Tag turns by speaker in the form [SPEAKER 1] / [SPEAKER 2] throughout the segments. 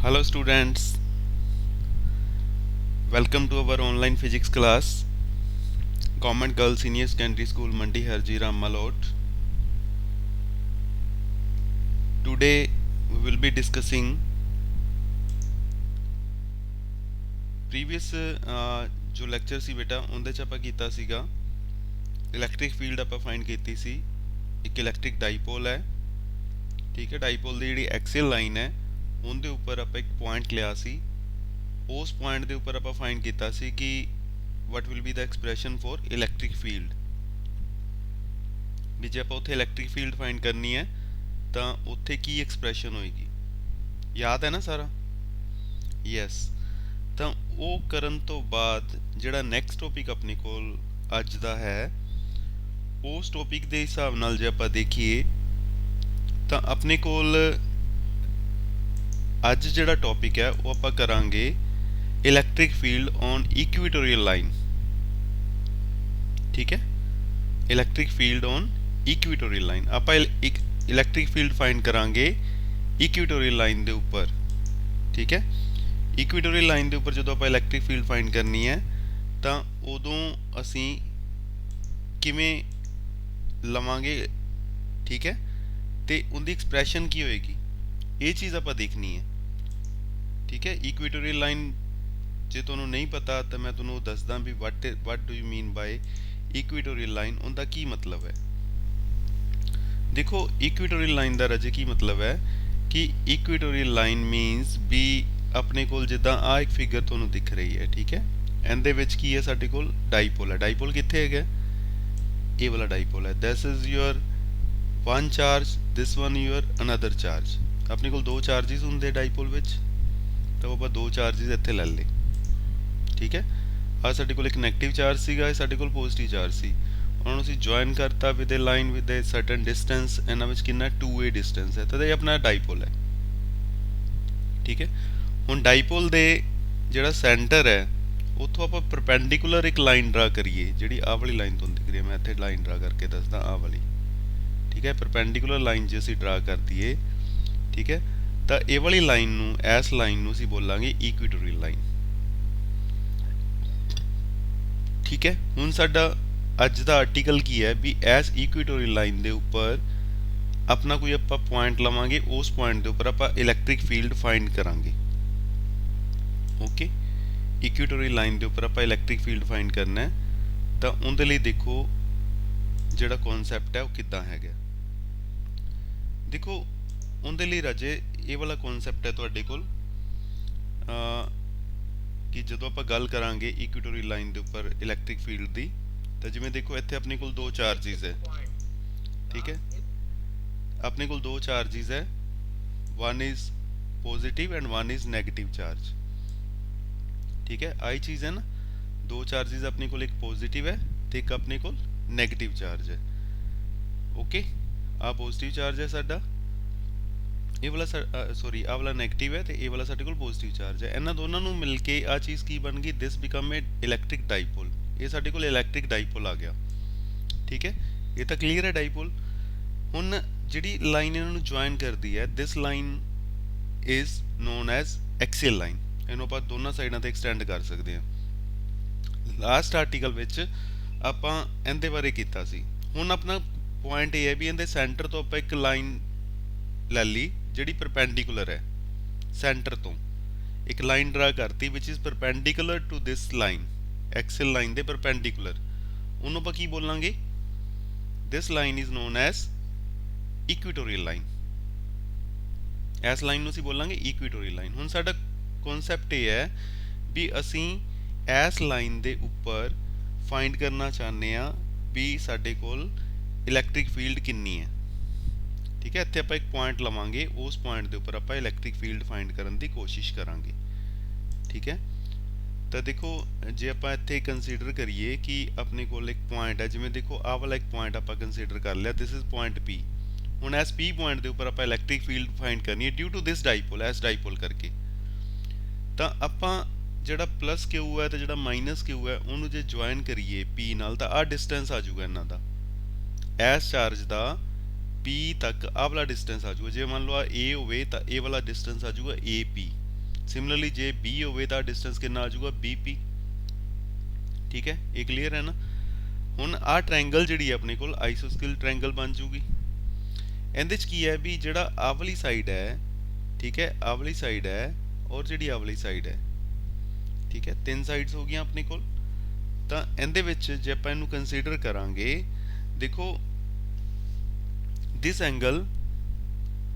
[SPEAKER 1] Hello students, welcome to our online physics class. Government Girls Senior Secondary School Mandi Harjira Malot. Today we will be discussing previous जो lecture ਸੀ ਬੇਟਾ ਉਹਦੇ ਚ ਆਪਾਂ ਕੀਤਾ ਸੀਗਾ electric field ਆਪਾਂ find ਕੀਤੀ ਸੀ। ਇੱਕ ਇਲੈਕਟ੍ਰਿਕ ਡਾਈਪੋਲ ਹੈ, ਠੀਕ ਹੈ। ਡਾਈਪੋਲ ਦੀ ਜਿਹੜੀ ਐਕਸੀਅਲ ਲਾਈਨ ਹੈ ਉਹਦੇ ਉੱਪਰ ਆਪਾਂ ਇੱਕ ਪੁਆਇੰਟ ਲਿਆ ਸੀ। ਉਸ ਪੁਆਇੰਟ ਦੇ ਉੱਪਰ ਆਪਾਂ ਫਾਈਂਡ ਕੀਤਾ ਸੀ ਕਿ what will be the expression for electric field। ਵੀ ਜੇ ਆਪਾਂ ਉੱਥੇ ਇਲੈਕਟ੍ਰਿਕ ਫੀਲਡ ਫਾਈਂਡ ਕਰਨੀ ਹੈ ਤਾਂ ਉੱਥੇ ਕੀ ਐਕਸਪ੍ਰੈਸ਼ਨ ਹੋਏਗੀ, ਯਾਦ ਹੈ ਨਾ ਸਾਰਾ? ਯੈਸ। ਤਾਂ ਉਹ ਕਰਨ ਤੋਂ ਬਾਅਦ ਜਿਹੜਾ ਨੈਕਸਟ ਟੌਪਿਕ ਆਪਣੇ ਕੋਲ ਅੱਜ ਦਾ ਹੈ, ਉਸ ਟੌਪਿਕ ਦੇ ਹਿਸਾਬ ਨਾਲ ਜੇ ਆਪਾਂ ਦੇਖੀਏ ਤਾਂ ਆਪਣੇ ਕੋਲ ਅੱਜ ਜਿਹੜਾ ਟੌਪਿਕ ਹੈ ਉਹ ਆਪਾਂ ਕਰਾਂਗੇ ਇਲੈਕਟ੍ਰਿਕ ਫੀਲਡ ਔਨ ਇਕੁਏਟੋਰੀਅਲ ਲਾਈਨ। ਠੀਕ ਹੈ, ਇਲੈਕਟ੍ਰਿਕ ਫੀਲਡ ਔਨ ਇਕੁਏਟੋਰੀਅਲ ਲਾਈਨ। ਆਪਾਂ ਇੱਕ ਇਲੈਕਟ੍ਰਿਕ ਫੀਲਡ ਫਾਈਂਡ ਕਰਾਂਗੇ ਇਕੁਏਟੋਰੀਅਲ ਲਾਈਨ ਦੇ ਉੱਪਰ। ਠੀਕ ਹੈ, ਇਕੁਏਟੋਰੀਅਲ ਲਾਈਨ ਦੇ ਉੱਪਰ ਜਦੋਂ ਆਪਾਂ ਇਲੈਕਟ੍ਰਿਕ ਫੀਲਡ ਫਾਈਂਡ ਕਰਨੀ ਹੈ ਤਾਂ ਉਦੋਂ ਅਸੀਂ ਕਿਵੇਂ ਲਵਾਂਗੇ, ਠੀਕ ਹੈ, ਤੇ ਉਹਦੀ ਐਕਸਪ੍ਰੈਸ਼ਨ ਕੀ ਹੋਏਗੀ, ਇਹ ਚੀਜ਼ ਆਪਾਂ ਦੇਖਣੀ ਹੈ। ਠੀਕ ਹੈ, ਇਕੁਏਟੋਰੀਅਲ ਲਾਈਨ ਜੇ ਤੁਹਾਨੂੰ ਨਹੀਂ ਪਤਾ ਤਾਂ ਮੈਂ ਤੁਹਾਨੂੰ ਦੱਸਦਾ ਵੀ what do you mean by equatorial line, ਉਹਦਾ ਕੀ ਮਤਲਬ ਹੈ। ਦੇਖੋ ਇਕੁਏਟੋਰੀਅਲ ਲਾਈਨ ਦਾ ਰਾਜੇ ਕੀ ਮਤਲਬ ਹੈ ਕਿ ਇਕੁਏਟੋਰੀਅਲ ਲਾਈਨ ਮੀਨਸ ਵੀ ਆਪਣੇ ਕੋਲ ਜਿੱਦਾਂ ਆ ਇੱਕ ਫਿਗਰ ਤੁਹਾਨੂੰ ਦਿਖ ਰਹੀ ਹੈ, ਠੀਕ ਹੈ, ਇਹਦੇ ਵਿੱਚ ਕੀ ਹੈ, ਸਾਡੇ ਕੋਲ ਡਾਈਪੋਲ ਹੈ। ਡਾਈਪੋਲ ਕਿੱਥੇ ਹੈਗਾ? ਇਹ ਵਾਲਾ ਡਾਈਪੋਲ ਹੈ। This is your one charge, this one your another charge। ਆਪਣੇ ਕੋਲ ਦੋ ਚਾਰजेस ਹੁੰਦੇ ਡਾਈਪੋਲ ਵਿੱਚ, ਤਾਂ ਆਪਾਂ ਦੋ ਚਾਰजेस ਇੱਥੇ ਲੈ ਲਏ। ਠੀਕ ਹੈ, ਆ ਸਾਡੇ ਕੋਲ ਇੱਕ ਨੈਗੇਟਿਵ ਚਾਰਜ ਸੀਗਾ, ਇਹ ਸਾਡੇ ਕੋਲ ਪੋਜ਼ਿਟਿਵ ਚਾਰਜ ਸੀ। ਉਹਨਾਂ ਨੂੰ ਅਸੀਂ ਜੁਆਇਨ ਕਰਤਾ with a line with a certain distance. ਇਹਨਾਂ ਵਿੱਚ ਕਿੰਨਾ 2a ਡਿਸਟੈਂਸ ਹੈ, ਤਾਂ ਇਹ ਆਪਣਾ ਡਾਈਪੋਲ ਹੈ। ਠੀਕ ਹੈ, ਹੁਣ ਡਾਈਪੋਲ ਦੇ ਜਿਹੜਾ ਸੈਂਟਰ ਹੈ ਉੱਥੋਂ ਆਪਾਂ ਪਰਪੈਂਡੀਕੂਲਰ ਇੱਕ ਲਾਈਨ ਡਰਾ ਕਰੀਏ, ਜਿਹੜੀ ਆਹ ਵਾਲੀ ਲਾਈਨ ਤੁਹਾਨੂੰ ਦਿਖ ਰਹੀ ਹੈ। ਮੈਂ ਇੱਥੇ ਲਾਈਨ ਡਰਾ ਕਰਕੇ ਦੱਸਦਾ, ਆਹ ਵਾਲੀ। ਠੀਕ ਹੈ, ਪਰਪੈਂਡੀਕੂਲਰ ਲਾਈਨ ਜੇ ਅਸੀਂ ਡਰਾ ਕਰ ਦਈਏ, ਠੀਕ ਹੈ, ਤਾਂ ਇਹ ਵਾਲੀ ਲਾਈਨ ਨੂੰ, ਇਸ ਲਾਈਨ ਨੂੰ ਅਸੀਂ ਬੋਲਾਂਗੇ ਇਕੁਏਟੋਰੀਅਲ ਲਾਈਨ। ਠੀਕ ਹੈ, ਹੁਣ ਸਾਡਾ ਅੱਜ ਦਾ ਆਰਟੀਕਲ ਕੀ ਹੈ ਵੀ ਇਸ ਇਕੁਏਟੋਰੀਅਲ ਲਾਈਨ ਦੇ ਉੱਪਰ ਆਪਣਾ ਕੋਈ ਆਪਾਂ ਪੁਆਇੰਟ ਲਵਾਂਗੇ, ਉਸ ਪੁਆਇੰਟ ਦੇ ਉੱਪਰ ਆਪਾਂ ਇਲੈਕਟ੍ਰਿਕ ਫੀਲਡ ਫਾਈਂਡ ਕਰਾਂਗੇ। ਓਕੇ, ਇਕੁਏਟੋਰੀਅਲ ਲਾਈਨ ਦੇ ਉੱਪਰ ਆਪਾਂ ਇਲੈਕਟ੍ਰਿਕ ਫੀਲਡ ਫਾਈਂਡ ਕਰਨਾ ਹੈ, ਤਾਂ ਉਹਦੇ ਲਈ ਦੇਖੋ ਜਿਹੜਾ ਕਨਸੈਪਟ ਹੈ ਉਹ ਕਿੱਦਾਂ ਹੈਗਾ। ਦੇਖੋ ਉਹਦੇ ਲਈ ਰਾਜੇ ਇਹ ਵਾਲਾ ਕਨਸੈਪਟ ਹੈ ਤੁਹਾਡੇ ਕੋਲ ਕਿ ਜਦੋਂ ਆਪਾਂ ਗੱਲ ਕਰਾਂਗੇ ਇਕੁਏਟੋਰੀਅਲ ਲਾਈਨ ਦੇ ਉੱਪਰ ਇਲੈਕਟ੍ਰਿਕ ਫੀਲਡ ਦੀ, ਤਾਂ ਜਿਵੇਂ ਦੇਖੋ ਇੱਥੇ ਆਪਣੇ ਕੋਲ ਦੋ ਚਾਰजेस ਹੈ। ਠੀਕ ਹੈ, ਆਪਣੇ ਕੋਲ ਦੋ ਚਾਰजेस ਹੈ, one is positive and one is negative charge। ਠੀਕ ਹੈ, ਆਹੀ ਚੀਜ਼ ਹੈ ਨਾ, ਦੋ ਚਾਰजेस ਆਪਣੇ ਕੋਲ, ਇੱਕ ਪੋਜ਼ਿਟਿਵ ਹੈ ਤੇ ਇੱਕ ਆਪਣੇ ਕੋਲ ਨੈਗੇਟਿਵ ਚਾਰਜ ਹੈ। ਓਕੇ, ਆ ਪੋਜ਼ਿਟਿਵ ਚਾਰਜ ਹੈ ਸਾਡਾ, ਇਹ ਵਾਲਾ ਸੌਰੀ ਆਹ ਵਾਲਾ ਨੈਗੇਟਿਵ ਹੈ ਤੇ ਇਹ ਵਾਲਾ ਸਾਡੇ ਕੋਲ ਪੋਜ਼ਿਟਿਵ ਚਾਰਜ ਹੈ। ਇਹਨਾਂ ਦੋਨਾਂ ਨੂੰ ਮਿਲ ਕੇ ਆ ਚੀਜ਼ ਕੀ ਬਣ ਗਈ, ਦਿਸ ਬਿਕਮ ਏ ਇਲੈਕਟ੍ਰਿਕ ਡਾਈਪੋਲ। ਇਹ ਸਾਡੇ ਕੋਲ ਇਲੈਕਟ੍ਰਿਕ ਡਾਈਪੋਲ ਆ ਗਿਆ। ਠੀਕ ਹੈ, ਇਹ ਤਾਂ ਕਲੀਅਰ ਹੈ ਡਾਈਪੋਲ। ਹੁਣ ਜਿਹੜੀ ਲਾਈਨ ਇਹਨਾਂ ਨੂੰ ਜੁਆਇਨ ਕਰਦੀ ਹੈ, this line is known as axial line. ਇਹਨੂੰ ਆਪਾਂ ਦੋਨਾਂ ਸਾਈਡਾਂ ਤੇ ਐਕਸਟੈਂਡ ਕਰ ਸਕਦੇ ਹਾਂ। ਲਾਸਟ ਆਰਟੀਕਲ ਵਿੱਚ ਆਪਾਂ ਇਹਦੇ ਬਾਰੇ ਕੀਤਾ ਸੀ। ਹੁਣ ਆਪਣਾ ਪੁਆਇੰਟ ਇਹ ਹੈ ਵੀ ਇਹਦੇ ਸੈਂਟਰ ਤੋਂ ਆਪਾਂ ਇੱਕ ਲਾਈਨ ਲੈ ਲਈ ਜਿਹੜੀ ਪਰਪੈਂਡੀਕੂਲਰ ਹੈ। ਸੈਂਟਰ ਤੋਂ ਇੱਕ ਲਾਈਨ ਡਰਾ ਕਰਤੀ which is perpendicular to this line, axial line ਦੇ ਪਰਪੈਂਡੀਕੂਲਰ। ਉਹਨੂੰ ਆਪਾਂ ਕੀ ਬੋਲਾਂਗੇ? This line is known as equatorial line. ਇਸ ਲਾਈਨ ਨੂੰ ਅਸੀਂ ਬੋਲਾਂਗੇ ਇਕੁਏਟੋਰੀਅਲ ਲਾਈਨ। ਹੁਣ ਸਾਡਾ ਕਨਸੈਪਟ ਇਹ ਹੈ ਵੀ ਅਸੀਂ ਇਸ ਲਾਈਨ ਦੇ ਉੱਪਰ ਫਾਈਂਡ ਕਰਨਾ ਚਾਹੁੰਦੇ ਹਾਂ ਵੀ ਸਾਡੇ ਕੋਲ ਇਲੈਕਟ੍ਰਿਕ ਫੀਲਡ ਕਿੰਨੀ ਹੈ। ਠੀਕ ਹੈ, ਇੱਥੇ ਆਪਾਂ ਇੱਕ ਪੁਆਇੰਟ ਲਵਾਂਗੇ, ਉਸ ਪੁਆਇੰਟ ਦੇ ਉੱਪਰ ਆਪਾਂ ਇਲੈਕਟ੍ਰਿਕ ਫੀਲਡ ਫਾਈਂਡ ਕਰਨ ਦੀ ਕੋਸ਼ਿਸ਼ ਕਰਾਂਗੇ। ਠੀਕ ਹੈ, ਤਾਂ ਦੇਖੋ ਜੇ ਆਪਾਂ ਇੱਥੇ ਕੰਸੀਡਰ ਕਰੀਏ ਕਿ ਆਪਣੇ ਕੋਲ ਇੱਕ ਪੁਆਇੰਟ ਹੈ, ਜਿਵੇਂ ਦੇਖੋ ਆਹ ਵਾਲਾ ਇੱਕ ਪੁਆਇੰਟ ਆਪਾਂ ਕੰਸੀਡਰ ਕਰ ਲਿਆ, ਦਿਸ ਇਜ਼ ਪੁਆਇੰਟ P। ਹੁਣ ਇਸ P ਪੁਆਇੰਟ ਦੇ ਉੱਪਰ ਆਪਾਂ ਇਲੈਕਟ੍ਰਿਕ ਫੀਲਡ ਫਾਈਂਡ ਕਰਨੀ ਹੈ ਡਿਊ ਟੂ ਦਿਸ ਡਾਈਪੋਲ, ਇਸ ਡਾਈਪੋਲ ਕਰਕੇ। ਤਾਂ ਆਪਾਂ ਜਿਹੜਾ ਪਲੱਸ ਕਿਊ ਹੈ ਤੇ ਜਿਹੜਾ ਮਾਈਨਸ ਕਿਊ ਹੈ ਉਹਨੂੰ ਜੇ ਜੁਆਇਨ ਕਰੀਏ P ਨਾਲ, ਤਾਂ ਆਹ ਡਿਸਟੈਂਸ ਆ ਜਾਊਗਾ ਇਹਨਾਂ ਦਾ, ਇਸ ਚਾਰਜ ਦਾ P ਤੱਕ ਆਹ ਵਾਲਾ ਡਿਸਟੈਂਸ ਆ ਜਾਊਗਾ। ਜੇ ਮੰਨ ਲਓ ਆ A ਹੋਵੇ ਤਾਂ ਇਹ ਵਾਲਾ ਡਿਸਟੈਂਸ ਆ ਜਾਊਗਾ AP। ਸਿਮਿਲਰਲੀ ਜੇ B ਹੋਵੇ ਤਾਂ ਡਿਸਟੈਂਸ ਕਿੰਨਾ ਆ ਜਾਊਗਾ BP। ਠੀਕ ਹੈ, ਇਹ ਕਲੀਅਰ ਹੈ ਨਾ। ਹੁਣ ਆਹ ਟ੍ਰਾਇੰਗਲ ਜਿਹੜੀ ਹੈ ਆਪਣੇ ਕੋਲ ਆਈਸੋਸਕਿਲ ਟ੍ਰਾਇੰਗਲ ਬਣ ਜੂਗੀ। ਇਹਦੇ 'ਚ ਕੀ ਹੈ ਵੀ ਜਿਹੜਾ ਆਹ ਵਾਲੀ ਸਾਈਡ ਹੈ, ਠੀਕ ਹੈ, ਆਹ ਵਾਲੀ ਸਾਈਡ ਹੈ ਔਰ ਜਿਹੜੀ ਆਹ ਵਾਲੀ ਸਾਈਡ ਹੈ, ਠੀਕ ਹੈ, ਤਿੰਨ ਸਾਈਡਸ ਹੋ ਗਈਆਂ ਆਪਣੇ ਕੋਲ। ਤਾਂ ਇਹਦੇ ਵਿੱਚ ਜੇ ਆਪਾਂ ਇਹਨੂੰ ਕੰਸੀਡਰ ਕਰਾਂਗੇ, ਦੇਖੋ ਦਿਸ ਐਂਗਲ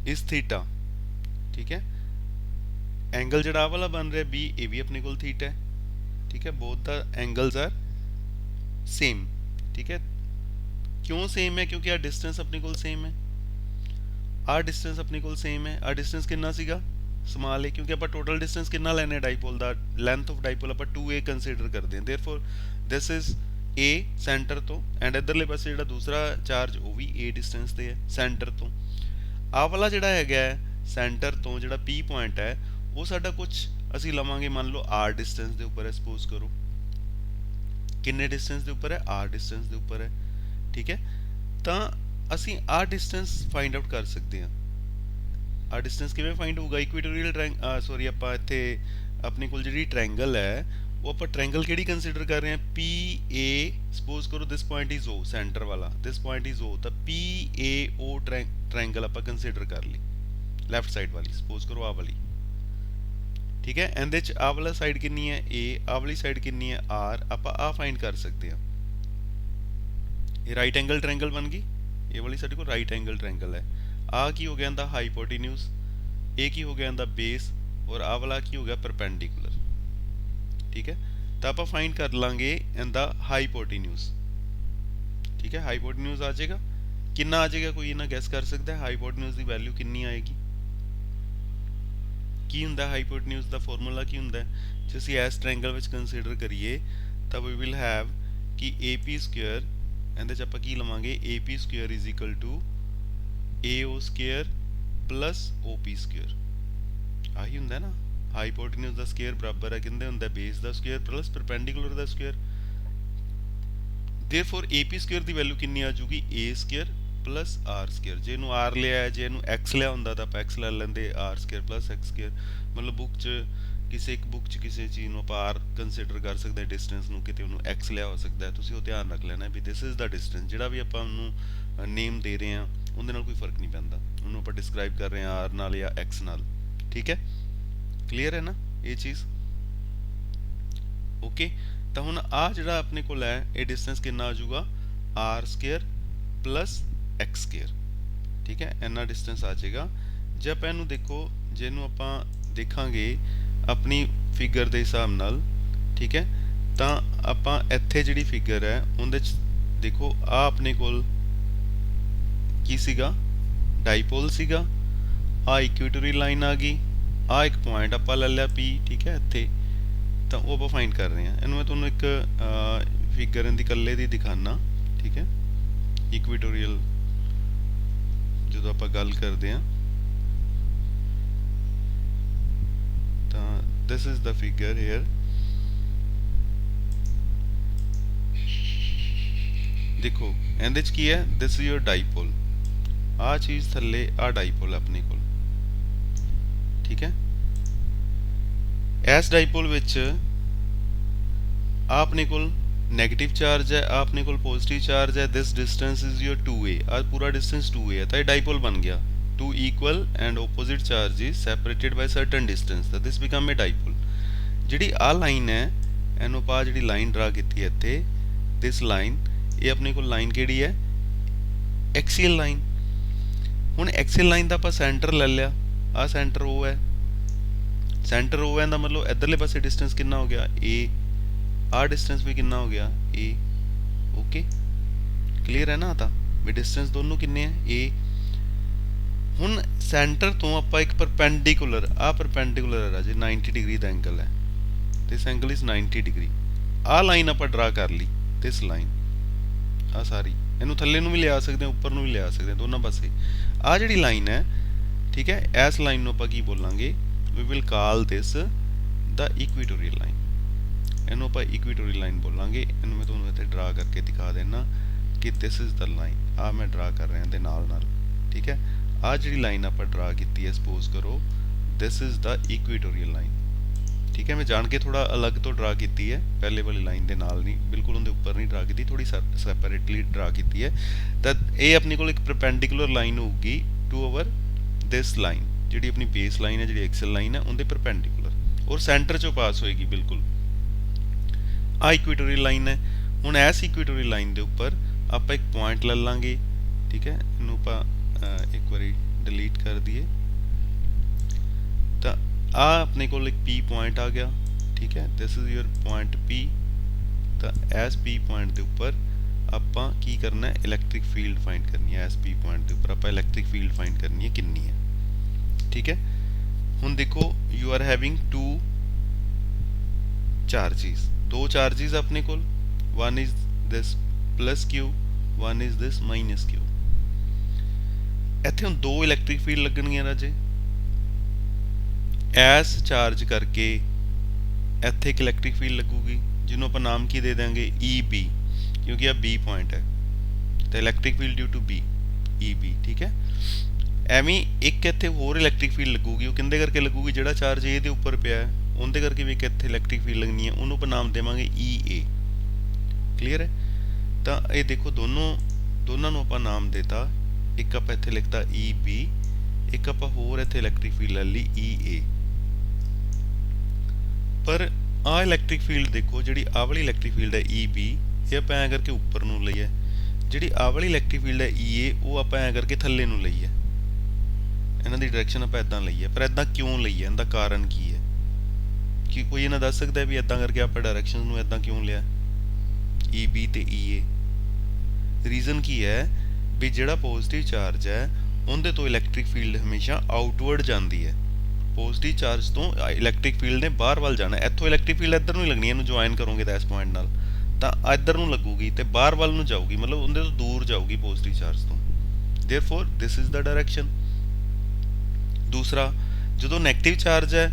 [SPEAKER 1] ਇਜ਼ ਥੀਟਾ, ਠੀਕ ਹੈ, ਐਂਗਲ ਜਿਹੜਾ ਆਹ ਵਾਲਾ ਬਣ ਰਿਹਾ B, ਇਹ ਵੀ ਆਪਣੇ ਕੋਲ ਥੀਟਾ ਹੈ, ਠੀਕ ਹੈ, ਬੋਥ ਦਾ ਐਂਗਲਸ ਆਰ ਸੇਮ। ਠੀਕ ਹੈ, ਕਿਉਂ ਸੇਮ ਹੈ? ਕਿਉਂਕਿ ਆਹ ਡਿਸਟੈਂਸ ਆਪਣੇ ਕੋਲ ਸੇਮ ਹੈ, ਆਹ ਡਿਸਟੈਂਸ ਆਪਣੇ ਕੋਲ ਸੇਮ ਹੈ। ਆਹ ਡਿਸਟੈਂਸ ਕਿੰਨਾ ਸੀਗਾ? ਸਮਾਲ ਹੈ, ਕਿਉਂਕਿ ਆਪਾਂ ਟੋਟਲ ਡਿਸਟੈਂਸ ਕਿੰਨਾ ਲੈਣੇ ਡਾਈਪੋਲ ਦਾ, ਲੈਂਥ ਆਫ ਡਾਈਪੋਲ ਆਪਾਂ 2a ਕੰਸੀਡਰ ਕਰਦੇ ਹਾਂ। ਦੇਅਰਫੋਰ ਦਿਸ ਇਜ਼ a ਸੈਂਟਰ ਤੋਂ, ਐਂਡ ਇਧਰਲੇ ਪਾਸੇ ਜਿਹੜਾ ਦੂਸਰਾ ਚਾਰਜ ਉਹ ਵੀ a ਡਿਸਟੈਂਸ ਤੇ ਹੈ ਸੈਂਟਰ ਤੋਂ। ਆਹ ਵਾਲਾ ਜਿਹੜਾ ਹੈਗਾ ਸੈਂਟਰ ਤੋਂ ਜਿਹੜਾ P ਪੁਆਇੰਟ ਹੈ, ਉਹ ਸਾਡਾ ਕੁਝ ਅਸੀਂ ਲਵਾਂਗੇ, ਮੰਨ ਲਓ r ਡਿਸਟੈਂਸ ਦੇ ਉੱਪਰ ਹੈ, ਸਪੋਜ਼ ਕਰੋ। ਕਿੰਨੇ ਡਿਸਟੈਂਸ ਦੇ ਉੱਪਰ ਹੈ? r ਡਿਸਟੈਂਸ ਦੇ ਉੱਪਰ ਹੈ, ਠੀਕ ਹੈ। ਤਾਂ ਅਸੀਂ ਆਹ ਡਿਸਟੈਂਸ ਫਾਈਂਡ ਆਊਟ ਕਰ ਸਕਦੇ ਹਾਂ। ਆਹ ਡਿਸਟੈਂਸ ਕਿਵੇਂ ਫਾਈਂਡ ਹੋਊਗਾ? ਇਕੁਏਟੋਰੀਅਲ ਸੌਰੀ ਆਪਾਂ ਇੱਥੇ ਆਪਣੇ ਕੋਲ ਜਿਹੜੀ ਟ੍ਰਾਇੰਗਲ ਹੈ, ਉਹ ਆਪਾਂ ਟ੍ਰਾਇੰਗਲ ਕਿਹੜੀ ਕੰਸੀਡਰ ਕਰ ਰਹੇ ਹਾਂ? PA, ਸਪੋਜ਼ ਕਰੋ this point is O, centre ਵਾਲਾ ਦਿਸ ਪੁਆਇੰਟ ਇਜ਼ O, ਤਾਂ PAO ਟ੍ਰਾਇੰਗਲ ਆਪਾਂ ਕੰਸੀਡਰ ਕਰ ਲਈ, ਲੈਫਟ ਸਾਈਡ ਵਾਲੀ, ਸਪੋਜ਼ ਕਰੋ ਆਹ ਵਾਲੀ, ਠੀਕ ਹੈ। ਇਹਦੇ ਚ ਆਹ ਵਾਲਾ ਸਾਈਡ ਕਿੰਨੀ ਹੈ? A, ਆਹ ਵਾਲੀ ਸਾਈਡ ਕਿੰਨੀ ਹੈ? R। ਆਪਾਂ ਆਹ ਫਾਈਂਡ ਕਰ ਸਕਦੇ ਹਾਂ। ਇਹ ਰਾਈਟ ਐਂਗਲ ਟ੍ਰਾਇੰਗਲ ਬਣ ਗਈ, ਇਹ ਵਾਲੀ ਸਾਡੇ ਕੋਲ ਰਾਈਟ ਐਂਗਲ ਟ੍ਰਾਇੰਗਲ ਹੈ। ਆਹ ਕੀ ਹੋ ਗਿਆ ਇਹਦਾ? ਹਾਈਪੋਟੀਨਿਊਸ। ਇਹ ਕੀ ਹੋ ਗਿਆ ਇਹਦਾ? ਬੇਸ। ਔਰ ਆਹ ਵਾਲਾ ਕੀ ਹੋ ਗਿਆ? ਪਰਪੈਂਡੀਕੂਲਰ। ਠੀਕ ਹੈ, ਤਾਂ ਆਪਾਂ ਫਾਈਂਡ ਕਰ ਲਾਂਗੇ ਇਹਦਾ ਹਾਈਪੋਟੀਨਿਊਸ। ਠੀਕ ਹੈ, ਹਾਈਪੋਟੀਨਿਊਸ ਆ ਜਾਏਗਾ, ਕਿੰਨਾ ਆ ਜਾਏਗਾ? ਕੋਈ ਇਹਨਾਂ ਗੈਸ ਕਰ ਸਕਦਾ ਹੈ ਹਾਈਪੋਟੀਨਿਊਸ ਦੀ ਵੈਲਿਊ ਕਿੰਨੀ ਆਏਗੀ? ਕੀ ਹੁੰਦਾ ਹਾਈਪੋਟੀਨਿਊਸ ਦਾ ਫਾਰਮੂਲਾ? ਕੀ ਹੁੰਦਾ ਜੇ ਅਸੀਂ ਇਸ ਟ੍ਰਾਇੰਗਲ ਵਿੱਚ ਕੰਸੀਡਰ ਕਰੀਏ ਤਾਂ ਵੀ ਵਿਲ ਹੈਵ ਕਿ AP ਸਕੁਅਰ, ਇਹਦੇ ਚ ਆਪਾਂ ਕੀ ਲਵਾਂਗੇ? AP square is equal to AO square plus OP square. ਆਹੀ ਹੁੰਦਾ ਨਾ, ਹਾਈਪੋਟੀਨਿਊਸ ਦਾ ਸਕੁਅਰ ਬਰਾਬਰ ਹੈ ਕਿੰਦੇ ਹੁੰਦਾ? ਬੇਸ ਦਾ ਸਕੁਅਰ ਪਲਸ ਪਰਪੈਂਡੀਕੂਲਰ ਦਾ ਸਕੁਅਰ। ਦੇਅਰਫੋਰ AP ਸਕੁਅਰ ਦੀ ਵੈਲਿਊ ਕਿੰਨੀ ਆ ਜਾਊਗੀ? A square plus R square. ਜੇ ਇਹਨੂੰ R ਲਿਆ ਹੈ, ਜੇ ਇਹਨੂੰ X ਲਿਆ ਹੁੰਦਾ ਤਾਂ ਆਪਾਂ X ਲੈ ਲੈਂਦੇ, R square plus X square. ਮਤਲਬ ਬੁੱਕ 'ਚ ਕਿਸੇ ਇੱਕ ਬੁੱਕ 'ਚ ਕਿਸੇ ਚੀਜ਼ ਨੂੰ ਆਪਾਂ R ਕੰਸੀਡਰ ਕਰ ਸਕਦੇ ਹਾਂ ਡਿਸਟੈਂਸ ਨੂੰ, ਕਿਤੇ ਉਹਨੂੰ X ਲਿਆ ਹੋ ਸਕਦਾ ਹੈ। ਤੁਸੀਂ ਉਹ ਧਿਆਨ ਰੱਖ ਲੈਣਾ ਵੀ ਦਿਸ ਇਜ਼ ਦਾ ਡਿਸਟੈਂਸ। ਜਿਹੜਾ ਵੀ ਆਪਾਂ ਉਹਨੂੰ ਨੇਮ ਦੇ ਰਹੇ ਹਾਂ ਉਹਦੇ ਨਾਲ ਕੋਈ ਫਰਕ ਨਹੀਂ ਪੈਂਦਾ, ਉਹਨੂੰ ਆਪਾਂ ਡਿਸਕ੍ਰਾਈਬ ਕਰ ਰਹੇ ਹਾਂ R ਨਾਲ ਜਾਂ X ਨਾਲ। ਠੀਕ ਹੈ, ਕਲੀਅਰ ਹੈ ਨਾ ਇਹ ਚੀਜ਼? ਓਕੇ, ਤਾਂ ਹੁਣ ਆਹ ਜਿਹੜਾ ਆਪਣੇ ਕੋਲ ਹੈ ਇਹ ਡਿਸਟੈਂਸ ਕਿੰਨਾ ਆ ਜਾਊਗਾ? R square plus X square. ਠੀਕ ਹੈ, ਇੰਨਾ ਡਿਸਟੈਂਸ ਆ ਜਾਏਗਾ। ਜੇ ਆਪਾਂ ਇਹਨੂੰ ਦੇਖੋ, ਜੇ ਇਹਨੂੰ ਆਪਾਂ ਦੇਖਾਂਗੇ ਆਪਣੀ ਫਿਗਰ ਦੇ ਹਿਸਾਬ ਨਾਲ, ਠੀਕ ਹੈ, ਤਾਂ ਆਪਾਂ ਇੱਥੇ ਜਿਹੜੀ ਫਿਗਰ ਹੈ ਉਹਦੇ 'ਚ ਦੇਖੋ ਆਹ ਆਪਣੇ ਕੋਲ ਕੀ ਸੀਗਾ? ਡਾਈਪੋਲ ਸੀਗਾ। ਆਹ ਇਕੁਏਟੋਰੀ ਲਾਈਨ ਆ ਗਈ, ਆਹ ਇੱਕ ਪੁਆਇੰਟ ਆਪਾਂ ਲੈ ਲਿਆ P, ਠੀਕ ਹੈ, ਇੱਥੇ। ਤਾਂ ਉਹ ਆਪਾਂ ਫਾਈਂਡ ਕਰ ਰਹੇ ਹਾਂ। ਇਹਨੂੰ ਮੈਂ ਤੁਹਾਨੂੰ ਇੱਕ ਫਿਗਰ ਇਹਦੀ ਇਕੱਲੇ ਦੀ ਦਿਖਾਣਾ, ਠੀਕ ਹੈ। ਇਕੁਏਟੋਰੀਅਲ ਜਦੋਂ ਆਪਾਂ ਗੱਲ ਕਰਦੇ ਹਾਂ ਤਾਂ this is the figure here. ਦੇਖੋ ਇਹਦੇ 'ਚ ਕੀ ਹੈ? This is your dipole. ਆਹ ਚੀਜ਼ ਥੱਲੇ, ਆਹ ਡਾਈਪੋਲ ਆਪਣੇ ਕੋਲ, ਠੀਕ ਹੈ। ਇਸ ਡਾਈਪੋਲ ਵਿੱਚ ਆਪਣੇ ਕੋਲ ਨੈਗੇਟਿਵ ਚਾਰਜ ਹੈ, ਆਪਣੇ ਕੋਲ ਪੋਜ਼ਿਟਿਵ ਚਾਰਜ ਹੈ। ਦਿਸ ਡਿਸਟੈਂਸ ਇਜ਼ ਯੋਰ 2a, ਆ ਪੂਰਾ ਡਿਸਟੈਂਸ 2a ਹੈ, ਤਾਂ ਇਹ ਡਾਈਪੋਲ ਬਣ ਗਿਆ। two equal and opposite charges separated by certain distance, ਤਾਂ this become a dipole। ਜਿਹੜੀ ਆਹ ਲਾਈਨ ਹੈ, ਇਹਨੂੰ ਆਪਾਂ ਜਿਹੜੀ ਲਾਈਨ ਡਰਾ ਕੀਤੀ ਹੈ ਇੱਥੇ, this line, ਇਹ ਆਪਣੇ ਕੋਲ ਲਾਈਨ ਕਿਹੜੀ ਹੈ? Axial line. ਹੁਣ ਐਕਸੀਅਲ ਲਾਈਨ ਦਾ ਆਪਾਂ ਸੈਂਟਰ ਲੈ ਲਿਆ, ਆਹ ਸੈਂਟਰ O ਹੈ, ਸੈਂਟਰ O ਹੈ ਦਾ ਮਤਲਬ ਇਧਰਲੇ ਪਾਸੇ ਡਿਸਟੈਂਸ ਕਿੰਨਾ ਹੋ ਗਿਆ? A। ਆਹ ਡਿਸਟੈਂਸ ਵੀ ਕਿੰਨਾ ਹੋ ਗਿਆ? A। ਓਕੇ, ਕਲੀਅਰ ਹੈ ਨਾ? ਤਾਂ ਵੀ ਡਿਸਟੈਂਸ ਦੋਨੋਂ ਕਿੰਨੇ ਆ? A। ਹੁਣ ਸੈਂਟਰ ਤੋਂ ਆਪਾਂ ਇੱਕ ਪਰਪੈਂਡੀਕੂਲਰ, ਆਹ ਪਰਪੈਂਡੀਕੂਲਰ ਹੈ ਰਾਜੇ, 90 ਡਿਗਰੀ ਦਾ ਐਂਗਲ ਹੈ, ਦਿਸ ਐਂਗਲ ਇਜ਼ 90 ਡਿਗਰੀ। ਆਹ ਲਾਈਨ ਆਪਾਂ ਡਰਾ ਕਰ ਲਈ, ਦਿਸ ਲਾਈਨ, ਆਹ ਸਾਰੀ। ਇਹਨੂੰ ਥੱਲੇ ਨੂੰ ਵੀ ਲਿਆ ਸਕਦੇ ਹਾਂ, ਉੱਪਰ ਨੂੰ ਵੀ ਲਿਆ ਸਕਦੇ ਹਾਂ, ਦੋਨਾਂ ਪਾਸੇ। ਆਹ ਜਿਹੜੀ ਲਾਈਨ ਹੈ, ਠੀਕ ਹੈ, ਇਸ ਲਾਈਨ ਨੂੰ ਆਪਾਂ ਕੀ ਬੋਲਾਂਗੇ? We will call this the equatorial line. ਇਹਨੂੰ ਆਪਾਂ ਇਕੁਏਟੋਰੀਅਲ ਲਾਈਨ ਬੋਲਾਂਗੇ। ਇਹਨੂੰ ਮੈਂ ਤੁਹਾਨੂੰ ਇੱਥੇ ਡਰਾ ਕਰਕੇ ਦਿਖਾ ਦੇਣਾ ਕਿ ਦਿਸ ਇਜ਼ ਦਾ ਲਾਈਨ। ਆਹ ਮੈਂ ਡਰਾ ਕਰ ਰਿਹਾ ਦੇ ਨਾਲ ਨਾਲ, ਠੀਕ ਹੈ। ਆਹ ਜਿਹੜੀ ਲਾਈਨ ਆਪਾਂ ਡਰਾ ਕੀਤੀ ਹੈ, ਸਪੋਜ਼ ਕਰੋ this is the equatorial line. ठीक है, मैं जान के थोड़ा अलग तो ड्रा की है, पहले वाली लाइन के नाल नहीं, बिल्कुल उनके उपर नहीं ड्रा की, थोड़ी सैपरेटली ड्रा की है। तो ये अपने को एक परपेंडिकुलर लाइन होगी टू ओवर दिस लाइन, जी अपनी बेस लाइन है, जी एक्सल लाइन है, उनके परपेंडिकुलर और सेंटर चो पास होएगी बिल्कुल। आ इक्वेटोरियल लाइन है। हुण इस इक्वेटोरियल लाइन के उपर आप एक पॉइंट ले लांगे। ठीक है, इनू आप एक बारी डिलीट कर दिए तो आ अपने को एक पी पॉइंट आ गया। ठीक है, this is your point P. तो एस पी पॉइंट के उपर आप की करना है, इलैक्ट्रिक फील्ड फाइंड करनी है। एस पी पॉइंट के उपर आप इलैक्ट्रिक फील्ड फाइंड करनी है कितनी है। ठीक है, हुण देखो you are having two charges, दो चार्जेस अपने को, one is this plus Q, one is this minus Q. इत्थे हुण दो इलैक्ट्रिक फील्ड लगणगीਆਂ राजे। एस चार्ज करके इत्थे एक इलैक्ट्रिक फील्ड लगूगी जिन्हों आप नाम की दे देंगे ई बी, क्योंकि यह बी पॉइंट है, तो electric field due to B, E B. ठीक है, एवें एक इत्थे होर इलैक्ट्रिक फील्ड लगूगी, वो किंदे करके लगूगी, जिहड़ा चार्ज ए दे उपर पिया है उनके करके भी एक इत्थे इलैक्ट्रिक फील्ड लगनी है, उन्होंने आप नाम देवांगे ई ए। क्लीयर है, तो ये देखो दोनों आप नाम देता, एक आप इत्थे लिखता ई बी, एक आप होर इत्थे इलैक्ट्रिक फील्ड ले ली ई ए। पर आ इलैक्ट्रिक फील्ड देखो, जी आ वाली इलैक्ट्रिक फील्ड है ई बी, ये आप ऐ करके उपर नूं लई है, जी आ वाली इलैक्ट्रिक फील्ड है ई ए, वो आप ऐ करके थल्ले नूं लई है। इन्हां दी डायरैक्शन आप इदां लई है, पर इदां क्यों लई है, इनका कारण की है, कि कोई इन्हां दस सकदा है भी इदां करके आप डायरैक्शन नूं इदां क्यों लिया ई बी ते ई ए। रीजन की है भी जिहड़ा पॉजिटिव चार्ज है उनदे तो इलैक्ट्रिक फील्ड हमेशा आउटवर्ड जाती है, पॉजिटिव चार्ज तो इलैक्ट्रिक फील्ड ने बाहर वाल जाना, इत्थों इलैक्ट्रिक फील्ड इधर नूं ही लगनी है, ज्वाइन करोगे तो इस पॉइंट नाल तो इधर नूं लगूगी तो बाहर वाल नूं जाऊगी, मतलब उनदे तो दूर जाऊगी पॉजिटिव चार्ज तो। Therefore this is the direction. दूसरा, जो नैगेटिव चार्ज है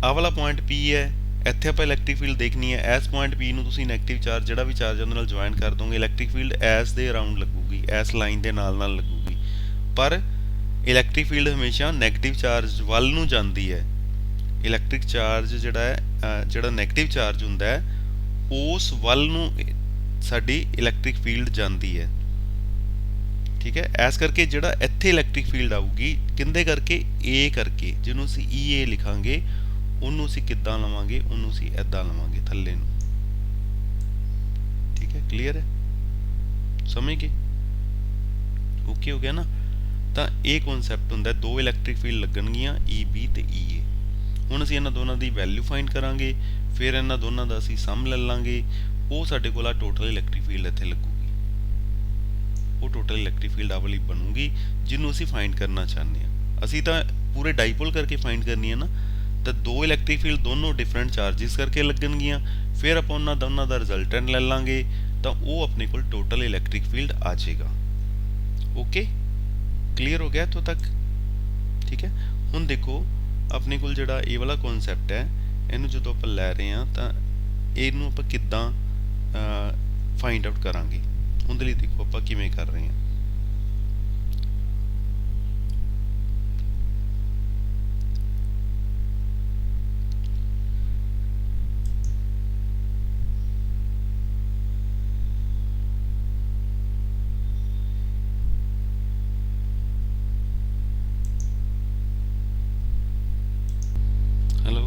[SPEAKER 1] आ वाला पॉइंट पी है, इत्थे आप इलैक्ट्रिक फील्ड देखनी है, इस पॉइंट पी नूं तुसीं नैगेटिव चार्ज जिहड़ा भी चार्ज उहदे नाल ज्वाइन कर दोगे, इलैक्ट्रिक फील्ड एस दे अराउंड लगूगी, एस लाइन दे नाल नाल लगूगी। पर इलैक्ट्रिक फील्ड हमेशा नैगेटिव चार्ज वल नूं जांदी है। इलैक्ट्रिक चार्ज जिहड़ा है, जिहड़ा नैगेटिव चार्ज हुंदा है उस वल नूं साडी इलैक्ट्रिक फील्ड जांदी है। ठीक है, इस करके जिहड़ा इत्थे इलैक्ट्रिक फील्ड आऊगी किंदे करके, ए करके, जिन्हों असीं ई ए लिखांगे उन्होंने असीं किद्दां लवांगे, उन्होंने असीं इदां लवांगे थल्ले नूं। ठीक है, क्लीयर है, समझ गए, ओके हो गया ना। तो ये कॉन्सैप्ट हुंदा है, दो इलैक्ट्रिक फील्ड लगणगीਆਂ ई बी ते ई ए। हुण असीं इन्हां दोनों की वैल्यू फाइंड करांगे, फिर इन्हां दोनों का असीं सम ले लांगे, वो साडे कोल टोटल इलैक्ट्रिक फील्ड इत्थे लगूगी, वो टोटल इलैक्ट्रिक फील्ड आ वाली बनूगी जिन्हों असीं फाइंड करना चाहते हैं। असीं तो पूरे डाइपोल करके फाइंड करनी है ना, तो दो इलैक्ट्रिक फील्ड दोनों डिफरेंट चार्जिस करके लगणगीਆਂ, फिर आप उन्हां दोनों का रिजल्टेंट ले लांगे, तो वो अपने को टोटल इलैक्ट्रिक फील्ड आ जाएगा। ओके, क्लीयर हो गया इत्थों तक। ठीक है, हुण देखो अपने को जिहड़ा ये वाला कॉन्सैप्ट है, इनू जो आप लै रहे हैं तो इनू आप किद्दां फाइंड आउट करांगे, उहदे लई देखो आप किवें कर रहे हैं। हेलो,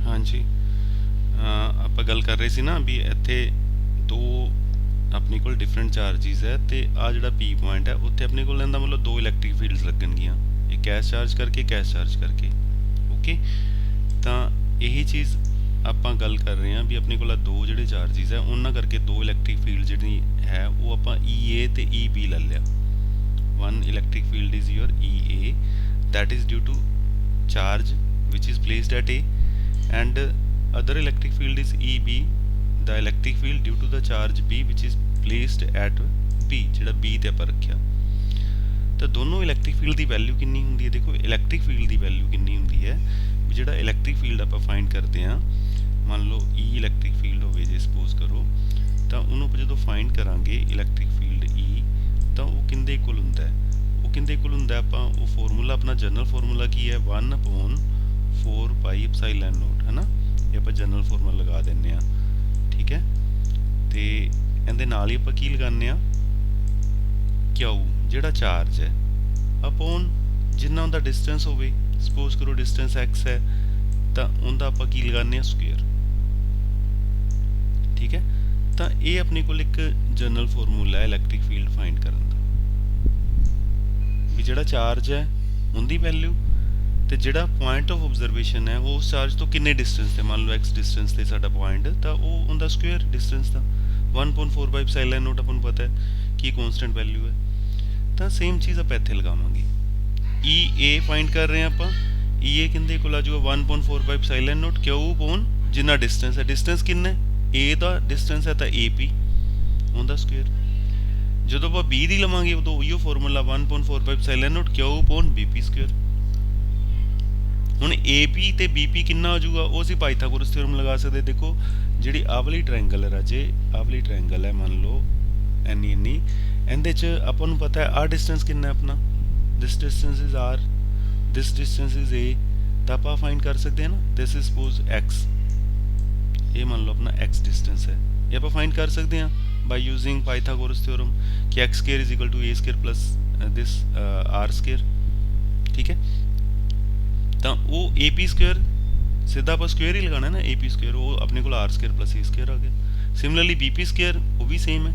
[SPEAKER 1] हाँ जी, आप गल कर रहे सी ना भी इत्थे दो अपने को डिफरेंट चार्जिस है, तो आ जिहड़ा पी पॉइंट है उत्थे अपने को इहदा मतलब दो इलैक्ट्रिक फील्ड्स लगणगीਆਂ, एक कैश चार्ज करके कैश चार्ज करके। ओके, तो यही चीज़ आप गल कर रहे हैं भी अपने को दो जिहड़े चार्जिस है उन्हां करके दो इलैक्ट्रिक फील्ड जिहड़ी है वो आप ई ए ते ई बी ले लिया। One electric field is your E A, that is due to charge which is placed at A, and other electric field is EB, the electric field due to the charge B which is placed at B, जिहड़ा B ते आपां रखिया। तो दोनों electric field की value कितनी हुंदी है, देखो इलैक्ट्रिक फील्ड की वैल्यू कितनी हुंदी है, जिहड़ा इलैक्ट्रिक फील्ड आपां फाइंड करते हैं ਮੰਨ ਲਓ E ਇਲੈਕਟ੍ਰਿਕ ਫੀਲਡ ਹੋਵੇ ਜੇ ਸਪੋਜ਼ ਕਰੋ, ਤਾਂ ਉਹਨੂੰ ਆਪਾਂ ਜਦੋਂ ਫਾਈਂਡ ਕਰਾਂਗੇ ਇਲੈਕਟ੍ਰਿਕ ਫੀਲਡ E, ਤਾਂ ਉਹ ਕਿੰਦੇ ਇਕੁਅਲ ਹੁੰਦਾ ਹੈ? ਉਹ ਕਿੰਦੇ ਇਕੁਅਲ ਹੁੰਦਾ ਆਪਾਂ ਉਹ ਫਾਰਮੂਲਾ ਆਪਣਾ ਜਨਰਲ ਫਾਰਮੂਲਾ ਕੀ ਹੈ 1/4 ਪਾਈ ਐਪਸਾਈਲਨ ਨੋਟ, ਹੈ ਨਾ। ਇਹ ਆਪਾਂ ਜਨਰਲ ਫਾਰਮੂਲਾ ਲਗਾ ਦਿੰਦੇ ਆ, ਠੀਕ ਹੈ। ਤੇ ਇਹਦੇ ਨਾਲ ਹੀ ਆਪਾਂ ਕੀ ਲਗਾਉਂਦੇ ਆ ਕਿਊ ਜਿਹੜਾ ਚਾਰਜ ਹੈ ਅਪੋਨ ਜਿੰਨਾ ਉਹਦਾ ਡਿਸਟੈਂਸ ਹੋਵੇ, ਸਪੋਜ਼ ਕਰੋ ਡਿਸਟੈਂਸ x ਹੈ ਤਾਂ ਉਹਦਾ ਆਪਾਂ ਕੀ ਲਗਾਉਂਦੇ ਆ ਸਕੁਅਰ, ਠੀਕ ਹੈ। ਤਾਂ ਇਹ ਆਪਣੇ ਕੋਲ ਇੱਕ ਜਨਰਲ ਫਾਰਮੂਲਾ ਹੈ ਇਲੈਕਟ੍ਰਿਕ ਫੀਲਡ ਫਾਈਂਡ ਕਰਨ ਦਾ, ਵੀ ਜਿਹੜਾ ਚਾਰਜ ਹੈ ਉਹਦੀ ਵੈਲਿਊ ਤੇ ਜਿਹੜਾ ਪੁਆਇੰਟ ਆਫ ਆਬਜ਼ਰਵੇਸ਼ਨ ਹੈ ਉਹ ਉਸ ਚਾਰਜ ਤੋਂ ਕਿੰਨੇ ਡਿਸਟੈਂਸ ਤੇ, ਮੰਨ ਲਓ x ਡਿਸਟੈਂਸ ਤੇ ਸਾਡਾ ਪੁਆਇੰਟ, ਤਾਂ ਉਹ ਉਹਦਾ ਸਕੁਅਰ ਡਿਸਟੈਂਸ ਦਾ 1/4 ਬਾਈ ਐਪਸਾਈਲਨ ਨੋਟ ਆਪਾਂ ਨੂੰ ਪਤਾ ਹੈ ਕਿ ਕਨਸਟੈਂਟ ਵੈਲਿਊ ਹੈ। ਤਾਂ ਸੇਮ ਚੀਜ਼ ਆਪਾਂ ਇੱਥੇ ਲਗਾਵਾਂਗੇ, EA ਫਾਈਂਡ ਕਰ ਰਹੇ ਹਾਂ ਆਪਾਂ, EA ਕਿੰਦੇ ਕੋਲ ਆ ਜਾਊਗਾ 1/4 ਬਾਈ ਐਪਸਾਈਲਨ ਨੋਟ ਕਿਊ ਅਪੋਨ ਜਿੰਨਾ ਡਿਸਟੈਂਸ ਹੈ, ਡਿਸਟੈਂਸ ਕਿੰਨਾ ਹੈ A ਦਾ ਡਿਸਟੈਂਸ ਹੈ ਤਾਂ AP ਉਹਦਾ ਸਕੁਅਰ। ਜਦੋਂ ਆਪਾਂ B ਦੀ ਲਵਾਂਗੇ ਉਦੋਂ ਉਹੀਓ ਫਾਰਮੂਲਾ 1/4 ਬਾਈ ਐਪਸਾਈਲਨ ਨੋਟ ਕਿਊ ਅਪੋਨ BP ਸਕੁਅਰ। ਹੁਣ AP ਤੇ BP ਕਿੰਨਾ ਹੋ ਜਾਊਗਾ ਉਹ ਅਸੀਂ ਪਾਈਥਾਗੋਰਸ ਥਿਓਰਮ ਲਗਾ ਸਕਦੇ। ਦੇਖੋ ਜਿਹੜੀ ਆਹ ਵਾਲੀ ਟ੍ਰਾਇੰਗਲ ਹੈ ਰਾਜੇ, ਆਹ ਵਾਲੀ ਟ੍ਰਾਇੰਗਲ ਹੈ ਮੰਨ ਲਓ ਇੰਨੀ ਇਹਦੇ 'ਚ ਆਪਾਂ ਨੂੰ ਪਤਾ ਹੈ ਆਹ ਡਿਸਟੈਂਸ ਕਿੰਨਾ ਆਪਣਾ, this distance is R, this distance is A, ਤਾਂ ਆਪਾਂ ਫਾਈਂਡ ਕਰ ਸਕਦੇ ਹਾਂ ਨਾ, ਦਿਸ ਇਜ਼ ਸਪੋਜ਼ X, ਇਹ ਮੰਨ ਲਓ ਆਪਣਾ X ਡਿਸਟੈਂਸ ਹੈ, ਇਹ ਆਪਾਂ ਫਾਈਂਡ ਕਰ ਸਕਦੇ ਹਾਂ ਬਾਈ ਯੂਜ਼ਿੰਗ ਪਾਈਥਾਗੋਰਸ ਥਿਓਰਮ ਕਿ x square is equal to a square plus this r square, ਠੀਕ ਹੈ। ਤਾਂ ਉਹ AP ਸਕੁਅਰ ਸਿੱਧਾ ਆਪਾਂ ਸਕੁਅਰ ਹੀ ਲਗਾਉਣਾ ਨਾ, AP ਸਕੁਅਰ ਉਹ ਆਪਣੇ ਕੋਲ r square plus a square ਆ ਗਿਆ। ਸਿਮਿਲਰਲੀ BP ਸਕੁਅਰ ਉਹ ਵੀ ਸੇਮ ਹੈ,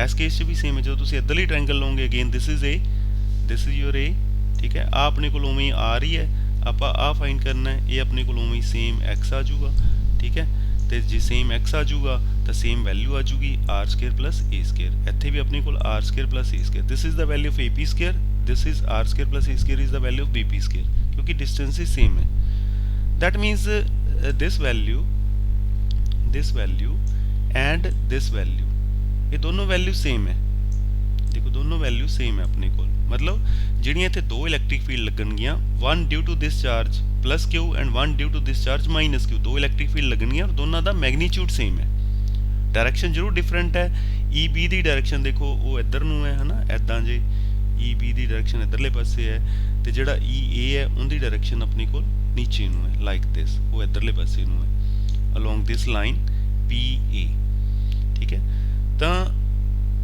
[SPEAKER 1] ਇਸ ਕੇਸ 'ਚ ਵੀ ਸੇਮ ਹੈ। ਜਦੋਂ ਤੁਸੀਂ ਇੱਧਰਲੀ ਟ੍ਰਾਇੰਗਲ ਲਓਗੇ again this is A, this is your A, ਠੀਕ ਹੈ। ਆ ਆਪਣੇ ਕੋਲ ਉਵੇਂ ਹੀ R ਹੀ ਹੈ, ਆਪਾਂ ਆ ਫਾਈਂਡ ਕਰਨਾ ਹੈ, ਇਹ ਆਪਣੇ ਕੋਲ ਉਵੇਂ ਹੀ ਸੇਮ x ਆ ਜਾਊਗਾ, ਠੀਕ ਹੈ। ਤੇ ਜੇ ਸੇਮ x ਆ ਜਾਊਗਾ ਤਾਂ ਸੇਮ ਵੈਲਿਊ ਆ ਜਾਊਗੀ r square plus a square. ਇੱਥੇ ਵੀ ਆਪਣੇ ਕੋਲ r square plus a square, this is the value of AP square, this is r square plus a square is the value of BP square, ਕਿਉਂਕਿ distance ਹੀ same ਹੈ। that means this value and this value ਇਹ ਦੋਨੋਂ value same ਹੈ। ਦੇਖੋ ਦੋਨੋਂ value same ਹੈ ਆਪਣੇ ਕੋਲ, ਮਤਲਬ ਜਿਹੜੀਆਂ ਇੱਥੇ ਦੋ ਇਲੈਕਟ੍ਰਿਕ ਫੀਲਡ ਲੱਗਣਗੀਆਂ, one due to this charge plus q and one due to this charge minus q, ਦੋ ਇਲੈਕਟ੍ਰਿਕ ਫੀਲਡ ਲੱਗਣਗੀਆਂ ਔਰ ਦੋਨਾਂ ਦਾ ਮੈਗਨੀਟਿਊਡ ਸੇਮ ਹੈ। ਡਾਇਰੈਕਸ਼ਨ ਜ਼ਰੂਰ ਡਿਫਰੈਂਟ ਹੈ, EB ਦੀ ਡਾਇਰੈਕਸ਼ਨ ਦੇਖੋ ਉਹ ਇੱਧਰ ਨੂੰ ਹੈ ਹਨਾ, ਇੱਦਾਂ ਜੇ EB ਦੀ ਡਾਇਰੈਕਸ਼ਨ ਇੱਧਰਲੇ ਪਾਸੇ ਹੈ ਤੇ ਜਿਹੜਾ EA ਹੈ ਉਹਦੀ ਡਾਇਰੈਕਸ਼ਨ ਆਪਣੇ ਕੋਲ ਨੀਚੇ ਨੂੰ ਹੈ, ਲਾਈਕ ਦਿਸ, ਉਹ ਇੱਧਰਲੇ ਪਾਸੇ ਨੂੰ ਹੈ ਅਲੋਂਗ ਦਿਸ ਲਾਈਨ PA, ਠੀਕ ਹੈ। ਤਾਂ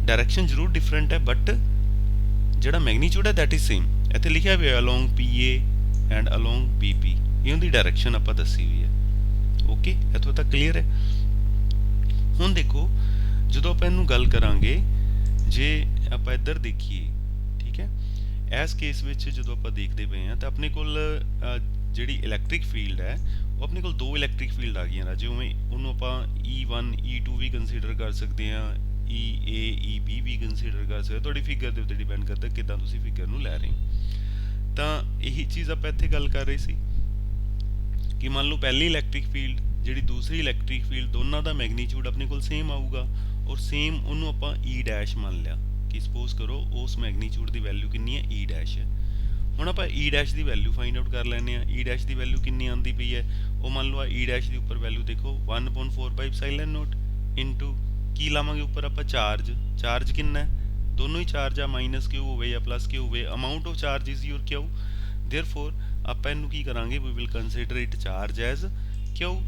[SPEAKER 1] ਡਾਇਰੈਕਸ਼ਨ ਜ਼ਰੂਰ ਡਿਫਰੈਂਟ ਹੈ ਬਟ ਜਿਹੜਾ ਮੈਗਨੀਟਿਊਡ ਹੈ ਦੈਟ ਇਜ਼ ਸੇਮ। ਇੱਥੇ ਲਿਖਿਆ ਹੋਇਆ along PA and along BP, ਇਹ ਉਹਦੀ ਡਾਇਰੈਕਸ਼ਨ ਆਪਾਂ ਦੱਸੀ ਹੋਈ ਹੈ। ਓਕੇ, ਇੱਥੋਂ ਤੱਕ ਕਲੀਅਰ ਹੈ। ਹੁਣ ਦੇਖੋ ਜਦੋਂ ਆਪਾਂ ਇਹਨੂੰ ਗੱਲ ਕਰਾਂਗੇ, ਜੇ ਆਪਾਂ ਇੱਧਰ ਦੇਖੀਏ, ਠੀਕ ਹੈ, ਇਸ ਕੇਸ ਵਿੱਚ ਜਦੋਂ ਆਪਾਂ ਦੇਖਦੇ ਪਏ ਹਾਂ ਤਾਂ ਆਪਣੇ ਕੋਲ ਜਿਹੜੀ ਇਲੈਕਟ੍ਰਿਕ ਫੀਲਡ ਹੈ ਉਹ ਆਪਣੇ ਕੋਲ ਦੋ ਇਲੈਕਟ੍ਰਿਕ ਫੀਲਡ ਆ ਗਈਆਂ ਰਾਜੇ, ਉਵੇਂ ਉਹਨੂੰ ਆਪਾਂ E1 E2 ਵੀ ਕੰਸੀਡਰ ਕਰ ਸਕਦੇ ਹਾਂ, EA EB ਵੀ ਕੰਸੀਡਰ ਕਰ ਸਕਦੇ, ਤੁਹਾਡੀ ਫਿਗਰ ਦੇ ਉੱਤੇ ਡਿਪੈਂਡ ਕਰਦਾ ਕਿੱਦਾਂ ਤੁਸੀਂ ਫਿਗਰ ਨੂੰ ਲੈ ਰਹੇ ਹੋ। ਤਾਂ ਇਹੀ ਚੀਜ਼ ਆਪਾਂ ਇੱਥੇ ਗੱਲ ਕਰ ਰਹੇ ਸੀ ਕਿ ਮੰਨ ਲਓ ਪਹਿਲੀ ਇਲੈਕਟ੍ਰਿਕ ਫੀਲਡ ਜਿਹੜੀ ਦੂਸਰੀ ਇਲੈਕਟ੍ਰਿਕ ਫੀਲਡ, ਦੋਨਾਂ ਦਾ ਮੈਗਨੀਟਿਊਡ ਆਪਣੇ ਕੋਲ ਸੇਮ ਆਊਗਾ ਔਰ ਸੇਮ ਉਹਨੂੰ ਆਪਾਂ E ਡੈਸ਼ ਮੰਨ ਲਿਆ ਕਿ ਸਪੋਜ਼ ਕਰੋ ਉਸ ਮੈਗਨੀਟਿਊਡ ਦੀ ਵੈਲਿਊ ਕਿੰਨੀ ਹੈ E ਡੈਸ਼ ਹੈ। ਹੁਣ ਆਪਾਂ E ਡੈਸ਼ ਦੀ ਵੈਲਿਊ ਫਾਈਂਡ ਆਊਟ ਕਰ ਲੈਂਦੇ ਹਾਂ। E ਡੈਸ਼ ਦੀ ਵੈਲਿਊ ਕਿੰਨੀ ਆਉਂਦੀ ਪਈ ਹੈ, ਉਹ ਮੰਨ ਲਓ E ਡੈਸ਼ ਦੀ ਉੱਪਰ ਵੈਲਿਊ ਦੇਖੋ 1/4 ਬਾਈ ਐਪਸਾਈਲਨ ਨੋਟ ਇਨਟੂ ਕੀ ਲਾਵਾਂਗੇ ਉੱਪਰ ਆਪਾਂ ਚਾਰਜ, ਚਾਰਜ ਕਿੰਨਾ ਹੈ, ਦੋਨੋਂ ਹੀ ਚਾਰਜ ਆ, ਮਾਈਨਸ ਕਿਊ ਹੋਵੇ ਜਾਂ ਪਲੱਸ ਕਿਊ ਹੋਵੇ, amount of charge is your Q, therefore ਆਪਾਂ ਇਹਨੂੰ ਕੀ ਕਰਾਂਗੇ, we will consider it charge as Q,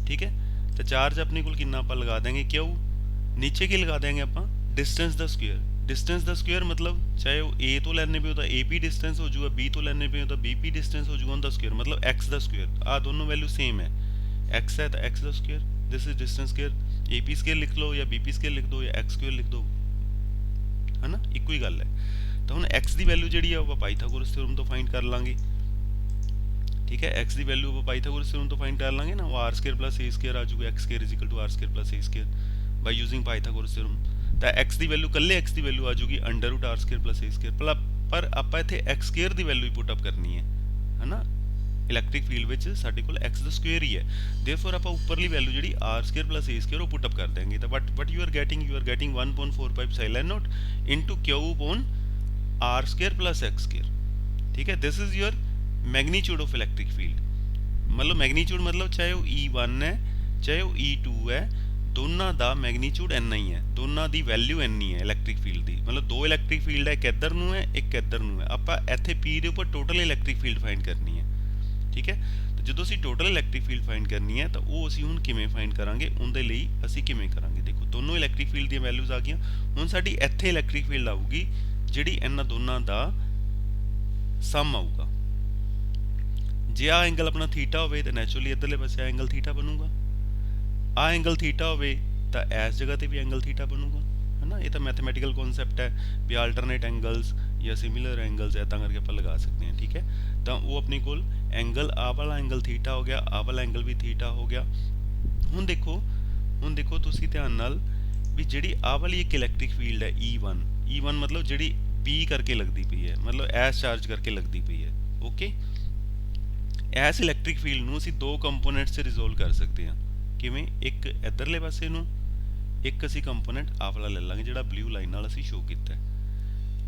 [SPEAKER 1] ਠੀਕ ਹੈ। ਤਾਂ ਚਾਰਜ ਆਪਣੇ ਕੋਲ ਕਿੰਨਾ ਆਪਾਂ ਲਗਾ ਦੇਂਗੇ ਕਿਊ, ਨੀਚੇ ਕੀ ਲਗਾ ਦੇਂਗੇ ਆਪਾਂ ਡਿਸਟੈਂਸ ਦਾ ਸਕੁਅਰ, डिस्टेंस का स्क्वायर मतलब चाहे वो ए तो लेने पे हो तो AP डिस्टेंस हो जाएगा, B तो लेने पे हो तो BP डिस्टेंस हो जाएगा, उनका स्क्वायर मतलब x का स्क्वायर, आ दोनों वैल्यू सेम है, x है तो x का square, this is distance square, AP square लिख लो या BP स्क्वायर लिख दो या x स्क्वायर लिख दो, है ना, इक्को ही गल है। तो हुण x की वैल्यू जिहड़ी है वो पाइथागोरस थ्योरम तो फाइंड कर लांगे, ठीक है, x की वैल्यू वो पाइथागोरस थ्योरम तो फाइंड कर लांगे ना, वो r square plus a square आ जाएगा, x square is equal to r square plus a square by using Pythagoras theorem. तो x की वैल्यू कल्ले x की वैल्यू आ जाएगी under root r square plus a square, पर आप इत्थे x स्क्वायर की वैल्यू ही पुट अप करनी है ना, इलैक्ट्रिक फील्ड विच साडे कोल x दा स्क्वायर ही है, देयरफॉर आप उपरली वैल्यू जिहड़ी r square plus a square वो पुट अप कर देंगे। तो but you are getting 1/4 pi epsilon nought into q upon r square plus x square, ठीक है, this is your magnitude of electric field मतलब मैगनीट्यूड मतलब ਚਾਹੇ ਉਹ E1 ਹੈ ਚਾਹੇ ਉਹ E2 ਹੈ, ਦੋਨਾਂ ਦਾ ਮੈਗਨੀਟਿਊਡ ਇੰਨਾ ਹੀ ਹੈ, ਦੋਨਾਂ ਦੀ ਵੈਲਿਊ ਇੰਨੀ ਹੈ ਇਲੈਕਟ੍ਰਿਕ ਫੀਲਡ ਦੀ। ਮਤਲਬ ਦੋ ਇਲੈਕਟ੍ਰਿਕ ਫੀਲਡ ਹੈ, ਇੱਕ ਇੱਧਰ ਨੂੰ ਹੈ ਇੱਕ ਇੱਧਰ ਨੂੰ ਹੈ। ਆਪਾਂ ਇੱਥੇ P ਦੇ ਉੱਪਰ ਟੋਟਲ ਇਲੈਕਟ੍ਰਿਕ ਫੀਲਡ ਫਾਈਂਡ ਕਰਨੀ ਹੈ, ਠੀਕ ਹੈ। ਤੇ ਜਦੋਂ ਅਸੀਂ ਟੋਟਲ ਇਲੈਕਟ੍ਰਿਕ ਫੀਲਡ ਫਾਈਂਡ ਕਰਨੀ ਹੈ ਤਾਂ ਉਹ ਅਸੀਂ ਹੁਣ ਕਿਵੇਂ ਫਾਈਂਡ ਕਰਾਂਗੇ, ਉਹਦੇ ਲਈ ਅਸੀਂ ਕਿਵੇਂ ਕਰਾਂਗੇ, ਦੇਖੋ ਦੋਨੋਂ ਇਲੈਕਟ੍ਰਿਕ ਫੀਲਡ ਦੀਆਂ ਵੈਲਿਊਜ਼ ਆ ਗਈਆਂ। ਹੁਣ ਸਾਡੀ ਇੱਥੇ ਇਲੈਕਟ੍ਰਿਕ ਫੀਲਡ ਆਊਗੀ ਜਿਹੜੀ ਇਹਨਾਂ ਦੋਨਾਂ ਦਾ ਸਮ ਆਊਗਾ। ਜੇ ਆ ਐਂਗਲ ਆਪਣਾ ਥੀਟਾ ਹੋਵੇ ਤਾਂ ਨੈਚੁਰਲੀ ਇੱਧਰਲੇ ਪਾਸੇ ਐਂਗਲ ਥੀਟਾ ਬਣੂਗਾ। ਆ ਐਂਗਲ ਥੀਟਾ ਹੋਵੇ ਤਾਂ ਇਸ ਜਗ੍ਹਾ ਤੇ ਵੀ ਐਂਗਲ ਥੀਟਾ ਬਣੂਗਾ, ਹੈ ਨਾ। ਇਹ ਤਾਂ ਮੈਥਮੈਟੀਕਲ ਕਨਸੈਪਟ ਹੈ ਵੀ ਆਲਟਰਨੇਟ ਐਂਗਲਸ ਜਾਂ ਸਿਮਿਲਰ ਐਂਗਲਸ ਇੱਦਾਂ ਕਰਕੇ ਆਪਾਂ ਲਗਾ ਸਕਦੇ ਹਾਂ, ਠੀਕ ਹੈ। ਤਾਂ ਉਹ ਆਪਣੇ ਕੋਲ ਐਂਗਲ ਆਹ ਵਾਲਾ ਐਂਗਲ ਥੀਟਾ ਹੋ ਗਿਆ, ਆਹ ਵਾਲਾ ਐਂਗਲ ਵੀ ਥੀਟਾ ਹੋ ਗਿਆ। ਹੁਣ ਦੇਖੋ ਤੁਸੀਂ ਧਿਆਨ ਨਾਲ ਵੀ ਜਿਹੜੀ ਆਹ ਵਾਲੀ ਇੱਕ ਇਲੈਕਟ੍ਰਿਕ ਫੀਲਡ ਹੈ E1 ਮਤਲਬ ਜਿਹੜੀ P ਕਰਕੇ ਲੱਗਦੀ ਪਈ ਹੈ, ਮਤਲਬ ਐਸ ਚਾਰਜ ਕਰਕੇ ਲੱਗਦੀ ਪਈ ਹੈ, ਓਕੇ। ਇਸ ਇਲੈਕਟ੍ਰਿਕ ਫੀਲਡ ਨੂੰ ਅਸੀਂ ਦੋ ਕੰਪੋਨੈਂਟਸ 'ਚ ਰਿਜ਼ੋਲਵ ਕਰ ਸਕਦੇ ਹਾਂ। ਕਿਵੇਂ, ਇੱਕ ਇੱਧਰਲੇ ਪਾਸੇ ਨੂੰ, ਇੱਕ ਅਸੀਂ ਕੰਪੋਨੈਂਟ ਆਹ ਵਾਲਾ ਲੈ ਲਾਂਗੇ ਜਿਹੜਾ ਬਲੂ ਲਾਈਨ ਨਾਲ ਅਸੀਂ ਸ਼ੋ ਕੀਤਾ ਹੈ।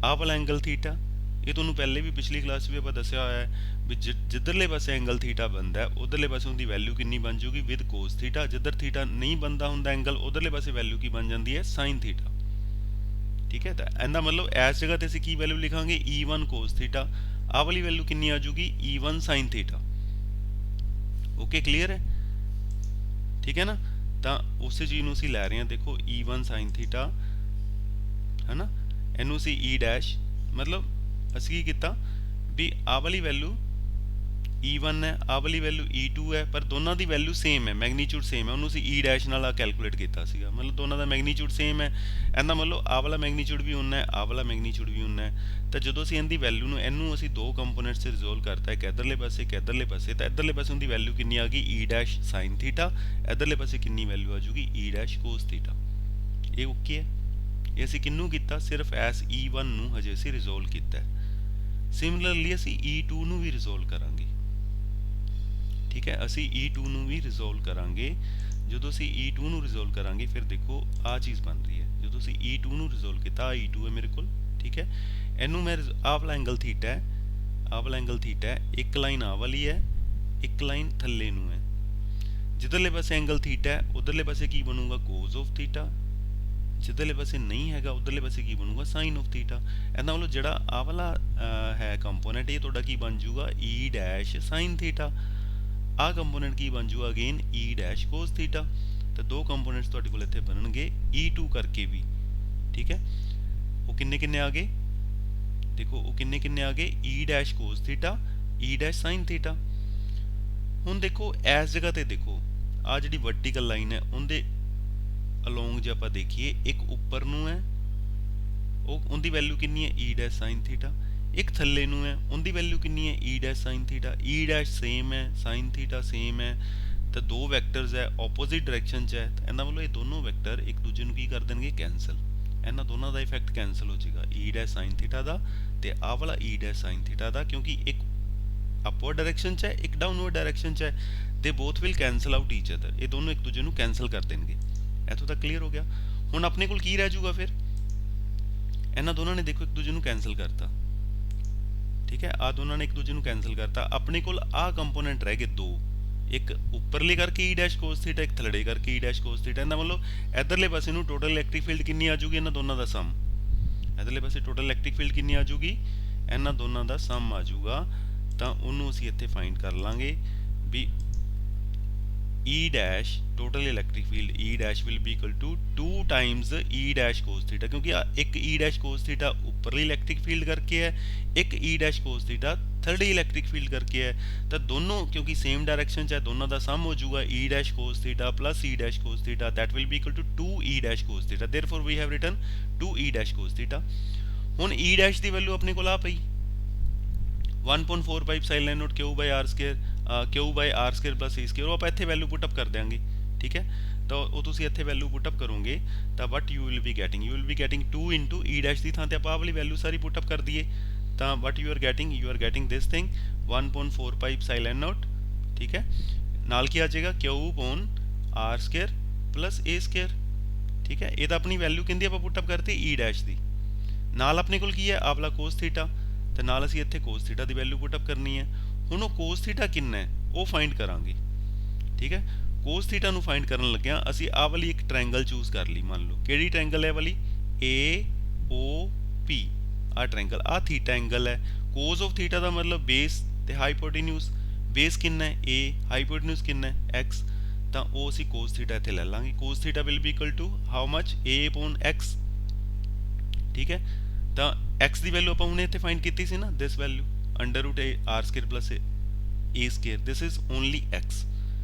[SPEAKER 1] ਆਹ ਵਾਲਾ ਐਂਗਲ ਥੀਟਾ, ਇਹ ਤੁਹਾਨੂੰ ਪਹਿਲੇ ਵੀ ਪਿਛਲੀ ਕਲਾਸ 'ਚ ਵੀ ਆਪਾਂ ਦੱਸਿਆ ਹੋਇਆ ਹੈ ਵੀ ਜਿੱਧਰਲੇ ਪਾਸੇ ਐਂਗਲ ਥੀਟਾ ਬਣਦਾ ਉਧਰਲੇ ਪਾਸੇ ਉਹਦੀ ਵੈਲਿਊ ਕਿੰਨੀ ਬਣ ਜੂਗੀ ਵਿਦ ਕੋਸ ਥੀਟਾ। ਜਿੱਧਰ ਥੀਟਾ ਨਹੀਂ ਬਣਦਾ ਹੁੰਦਾ ਐਂਗਲ, ਉਧਰਲੇ ਪਾਸੇ ਵੈਲਿਊ ਕੀ ਬਣ ਜਾਂਦੀ ਹੈ, ਸਾਈਨ ਥੀਟਾ, ਠੀਕ ਹੈ। ਤਾਂ ਇਹਦਾ ਮਤਲਬ ਇਸ ਜਗ੍ਹਾ ਤੇ ਅਸੀਂ ਕੀ ਵੈਲਿਊ ਲਿਖਾਂਗੇ, E1 ਕੋਸ ਥੀਟਾ। ਆਹ ਵਾਲੀ ਵੈਲਿਊ ਕਿੰਨੀ ਆ ਜੂਗੀ, E1 sign theta. Okay, clear ਹੈ, ਠੀਕ ਹੈ ਨਾ। ਤਾਂ ਉਸੇ ਚੀਜ਼ ਨੂੰ ਅਸੀਂ ਲੈ ਰਹੇ ਹਾਂ, ਦੇਖੋ E1 ਸਾਈਨ ਥੀਟਾ, ਹੈ ਨਾ। ਇਹਨੂੰ ਅਸੀਂ E ਡੈਸ਼, ਮਤਲਬ ਅਸੀਂ ਕੀ ਕੀਤਾ ਵੀ ਆਹ ਵਾਲੀ ਵੈਲਿਊ E1 ਹੈ, ਆਹ ਵਾਲੀ ਵੈਲਿਊ E2 ਹੈ, ਪਰ ਦੋਨਾਂ ਦੀ ਵੈਲਿਊ ਸੇਮ ਹੈ, ਮੈਗਨੀਟਿਊਡ ਸੇਮ ਹੈ। ਉਹਨੂੰ ਅਸੀਂ E ਡੈਸ਼ ਨਾਲ ਕੈਲਕੂਲੇਟ ਕੀਤਾ ਸੀਗਾ, ਮਤਲਬ ਦੋਨਾਂ ਦਾ ਮੈਗਨੀਟਿਊਡ ਸੇਮ ਹੈ। ਇਹਦਾ ਮਤਲਬ ਆਹ ਵਾਲਾ ਮੈਗਨੀਟਿਊਡ ਵੀ ਉਨਾ ਹੈ, ਆਹ ਵਾਲਾ ਮੈਗਨੀਟਿਊਡ ਵੀ ਉਨਾ ਹੈ। ਤਾਂ ਜਦੋਂ ਅਸੀਂ ਇਹਦੀ ਵੈਲਿਊ ਨੂੰ ਇਹਨੂੰ ਅਸੀਂ ਦੋ ਕੰਪੋਨੈਂਟਸ 'ਚ ਰਿਜ਼ੋਲਵ ਕਰਤਾ, ਇੱਕ ਇੱਧਰਲੇ ਪਾਸੇ ਇੱਕ ਇੱਧਰਲੇ ਪਾਸੇ, ਤਾਂ ਇੱਧਰਲੇ ਪਾਸੇ ਉਹਦੀ ਵੈਲਿਊ ਕਿੰਨੀ ਆ ਗਈ, E ਡੈਸ਼ ਸਾਈਨ ਥੀਟਾ। ਇੱਧਰਲੇ ਪਾਸੇ ਕਿੰਨੀ ਵੈਲਿਊ ਆ ਜੂਗੀ, E ਡੈਸ਼ ਕੋਸ ਥੀਟਾ। ਇਹ ਓਕੇ ਹੈ। ਇਹ ਅਸੀਂ ਕਿਹਨੂੰ ਕੀਤਾ, ਸਿਰਫ ਐਸ E1 ਨੂੰ ਹਜੇ ਅਸੀਂ ਰਿਜ਼ੋਲਵ ਕੀਤਾ। ਸਿਮਿਲਰਲੀ ਅਸੀਂ E2 ਨੂੰ ਵੀ ਰਿਜ਼ੋਲਵ ਕਰਾਂਗੇ, ਠੀਕ ਹੈ। ਅਸੀਂ E2 ਨੂੰ ਵੀ ਰਿਜ਼ੋਲਵ ਕਰਾਂਗੇ। ਜਦੋਂ ਅਸੀਂ E2 ਨੂੰ ਰਿਜ਼ੋਲਵ ਕਰਾਂਗੇ ਫਿਰ ਦੇਖੋ ਆਹ ਚੀਜ਼ ਬਣ ਰਹੀ ਹੈ। ਜਦੋਂ ਅਸੀਂ E2 ਨੂੰ ਰਿਜ਼ੋਲਵ ਕੀਤਾ, ਆਹ E2 ਹੈ ਮੇਰੇ ਕੋਲ, ਠੀਕ ਹੈ। ਇਹਨੂੰ ਮੈਂ ਆਹ ਵਾਲਾ ਐਂਗਲ ਥੀਟਾ ਹੈ, ਆਹ ਵਾਲਾ ਐਂਗਲ ਥੀਟਾ ਹੈ, ਇੱਕ ਲਾਈਨ ਆਹ ਵਾਲੀ ਹੈ, ਇੱਕ ਲਾਈਨ ਥੱਲੇ ਨੂੰ ਹੈ। ਜਿੱਧਰਲੇ ਪਾਸੇ ਐਂਗਲ ਥੀਟਾ ਹੈ ਉਧਰਲੇ ਪਾਸੇ ਕੀ ਬਣੂਗਾ, ਕੋਸ ਆਫ ਥੀਟਾ। ਜਿੱਧਰਲੇ ਪਾਸੇ ਨਹੀਂ ਹੈਗਾ ਉਧਰਲੇ ਪਾਸੇ ਕੀ ਬਣੂਗਾ, ਸਾਈਨ ਆਫ ਥੀਟਾ। ਇਹਦਾ ਮਤਲਬ ਜਿਹੜਾ ਆਹ ਵਾਲਾ ਹੈ ਕੰਪੋਨੈਂਟ, ਇਹ ਤੁਹਾਡਾ ਕੀ ਬਣ ਜੂਗਾ, E ਡੈਸ਼ ਸਾਈਨ ਥੀਟਾ। ਆਹ ਕੰਪੋਨੈਂਟ ਕੀ ਬਣ ਜੂਗਾ again, E dash cos theta. ਤਾਂ ਦੋ ਕੰਪੋਨੈਂਟਸ ਤੁਹਾਡੇ ਕੋਲ ਇੱਥੇ ਬਣਨਗੇ E2 ਕਰਕੇ ਵੀ, ਠੀਕ ਹੈ। ਉਹ ਕਿੰਨੇ ਕਿੰਨੇ ਆ ਗਏ, ਦੇਖੋ ਉਹ ਕਿੰਨੇ ਕਿੰਨੇ ਆ ਗਏ, E dash cos theta, E dash sine theta. ਹੁਣ ਦੇਖੋ ਇਸ ਜਗ੍ਹਾ ਤੇ ਦੇਖੋ ਆਹ ਜਿਹੜੀ ਵਰਟੀਕਲ ਲਾਈਨ ਹੈ ਉਹਦੇ ਅਲੋਂਗ ਜੇ ਆਪਾਂ ਦੇਖੀਏ, ਇੱਕ ਉੱਪਰ ਨੂੰ ਹੈ, ਉਹਦੀ ਵੈਲਿਊ ਕਿੰਨੀ ਹੈ, E ਡੈਸ਼ ਸਾਈਨ ਥੀਟਾ। ਇੱਕ ਥੱਲੇ ਨੂੰ ਹੈ, ਉਹਦੀ ਵੈਲਿਊ ਕਿੰਨੀ ਹੈ, E dash sine theta. E dash same ਹੈ, ਸਾਈਨ ਥੀਟਾ ਸੇਮ ਹੈ। ਤਾਂ ਦੋ ਵੈਕਟਰਸ ਹੈ, ਆਪੋਜ਼ਿਟ ਡਾਇਰੈਕਸ਼ਨ 'ਚ ਹੈ। ਤਾਂ ਇਹਨਾਂ ਵੱਲੋਂ ਇਹ ਦੋਨੋਂ ਵੈਕਟਰ ਇੱਕ ਦੂਜੇ ਨੂੰ ਕੀ ਕਰ ਦੇਣਗੇ, ਕੈਂਸਲ। ਇਹਨਾਂ ਦੋਨਾਂ ਦਾ ਇਫੈਕਟ ਕੈਂਸਲ ਹੋ ਜਾਏਗਾ, E ਡੈਸ਼ ਸਾਈਨ ਥੀਟਾ ਦਾ ਤੇ ਆਹ ਵਾਲਾ E ਡੈਸ਼ ਸਾਈਨ ਥੀਟਾ ਦਾ, ਕਿਉਂਕਿ ਇੱਕ ਅਪਵਰਡ ਡਾਇਰੈਕਸ਼ਨ 'ਚ ਹੈ, ਇੱਕ ਡਾਊਨਵਰਡ ਡਾਇਰੈਕਸ਼ਨ 'ਚ ਹੈ। They both will cancel out each other. ਇਹ ਦੋਨੋਂ ਇੱਕ ਦੂਜੇ ਨੂੰ ਕੈਂਸਲ ਕਰ ਦੇਣਗੇ। ਇੱਥੋਂ ਤੱਕ ਕਲੀਅਰ ਹੋ ਗਿਆ। ਹੁਣ ਆਪਣੇ ਕੋਲ ਕੀ ਰਹਿ ਜਾਊਗਾ ਫਿਰ, ਇਹਨਾਂ ਦੋਨਾਂ ਨੇ ਦੇਖੋ ਇੱਕ ਦੂਜੇ ਨੂੰ ਕੈਂਸਲ ਕਰਤਾ, ਠੀਕ ਹੈ। ਆਹ ਦੋਨਾਂ ਨੇ ਇੱਕ ਦੂਜੇ ਨੂੰ ਕੈਂਸਲ ਕਰਤਾ। ਆਪਣੇ ਕੋਲ ਆਹ ਕੰਪੋਨੈਂਟ ਰਹਿ ਗਏ ਦੋ, ਇੱਕ ਉੱਪਰਲੇ ਕਰਕੇ E ਡੈਸ਼ ਕੋਸ ਥੀਟਾ, ਇੱਕ ਥੱਲੜੇ ਕਰਕੇ E ਡੈਸ਼ ਕੋਸ ਥੀਟਾ। ਇਹਦਾ ਮਤਲਬ ਇੱਧਰਲੇ ਪਾਸੇ ਨੂੰ ਟੋਟਲ ਇਲੈਕਟ੍ਰਿਕ ਫੀਲਡ ਕਿੰਨੀ ਆ ਜੂਗੀ, ਇਹਨਾਂ ਦੋਨਾਂ ਦਾ ਸਮ। ਇੱਧਰਲੇ ਪਾਸੇ ਟੋਟਲ ਇਲੈਕਟ੍ਰਿਕ ਫੀਲਡ ਕਿੰਨੀ ਆ ਜੂਗੀ, ਇਹਨਾਂ ਦੋਨਾਂ ਦਾ ਸਮ ਆ ਜੂਗਾ। ਤਾਂ ਉਹਨੂੰ ਅਸੀਂ ਇੱਥੇ ਫਾਈਂਡ ਕਰ ਲਾਂਗੇ ਵੀ E dash total electric field E dash will be equal to 2 times E dash cos theta, क्योंकि एक E dash cos theta ऊपरली इलेक्ट्रिक फील्ड करके है, एक E dash cos theta third electric field करके है। तो दोनों क्योंकि सेम डायरेक्शन च है, दोनों का सम हो जाऊगा E dash cos theta plus E dash cos theta, that will be equal to 2 E dash cos theta, therefore we have written 2 E dash cos theta। हुण E dash की वैल्यू अपने को आ पई 1.45 sine line nought Q by R square plus A square. आप इत्थे value put up कर देंगे, ठीक है। तो वो तुसीं इत्थे वैल्यू पुटअप करोगे तो what you will be getting 2 into E dash की थां ते आपां वाली वैल्यू सारी पुटअप कर दीए। तो what you are getting this thing 1.45 sine line nought, ठीक है। नाल की आ जाएगा Q upon R square plus A square, ठीक है। ये तो अपनी वैल्यू किंदी आपां पुटअप करती ई डैश की, नाल अपने कोल की है आ वाला कोस थीटा, तो नाल असीं इत्थे कोस थीटा की वैल्यू पुटअप करनी है। हुण वो कोस थीटा किन्ना है ਉਹ ਫਾਈਂਡ ਕਰਾਂਗੇ। ਠੀਕ ਹੈ, ਕੋਸ ਥੀਟਾ ਨੂੰ ਫਾਈਂਡ ਕਰਨ ਲੱਗਿਆ ਅਸੀਂ ਆਹ ਵਾਲੀ ਇੱਕ ਟ੍ਰਾਇੰਗਲ ਚੂਜ਼ ਕਰ ਲਈ। ਮੰਨ ਲਓ ਕਿਹੜੀ ਟ੍ਰਾਇੰਗਲ ਹੈ ਵਾਲੀ, ਏ ਓ ਪੀ। ਆਹ ਟ੍ਰਾਇੰਗਲ, ਆਹ ਥੀਟਾ ਐਂਗਲ ਹੈ। ਕੋਸ ਆਫ ਥੀਟਾ ਦਾ ਮਤਲਬ ਬੇਸ ਤੇ ਹਾਈਪੋਟੇਨਿਊਜ਼। ਬੇਸ ਕਿੰਨਾ ਹੈ ਏ, ਹਾਈਪੋਟੇਨਿਊਜ਼ ਕਿੰਨਾ ਹੈ ਐਕਸ। ਤਾਂ ਉਹ ਅਸੀਂ ਕੋਸ ਥੀਟਾ ਇੱਥੇ ਲੈ ਲਾਂਗੇ। Cos theta will be equal to how much, a upon x. ਠੀਕ ਹੈ, ਤਾਂ ਐਕਸ ਦੀ ਵੈਲਿਊ ਆਪਾਂ ਹੁਣੇ ਇੱਥੇ ਫਾਈਂਡ ਕੀਤੀ ਸੀ ਨਾ, this value under root a r square plus a square, this is only x.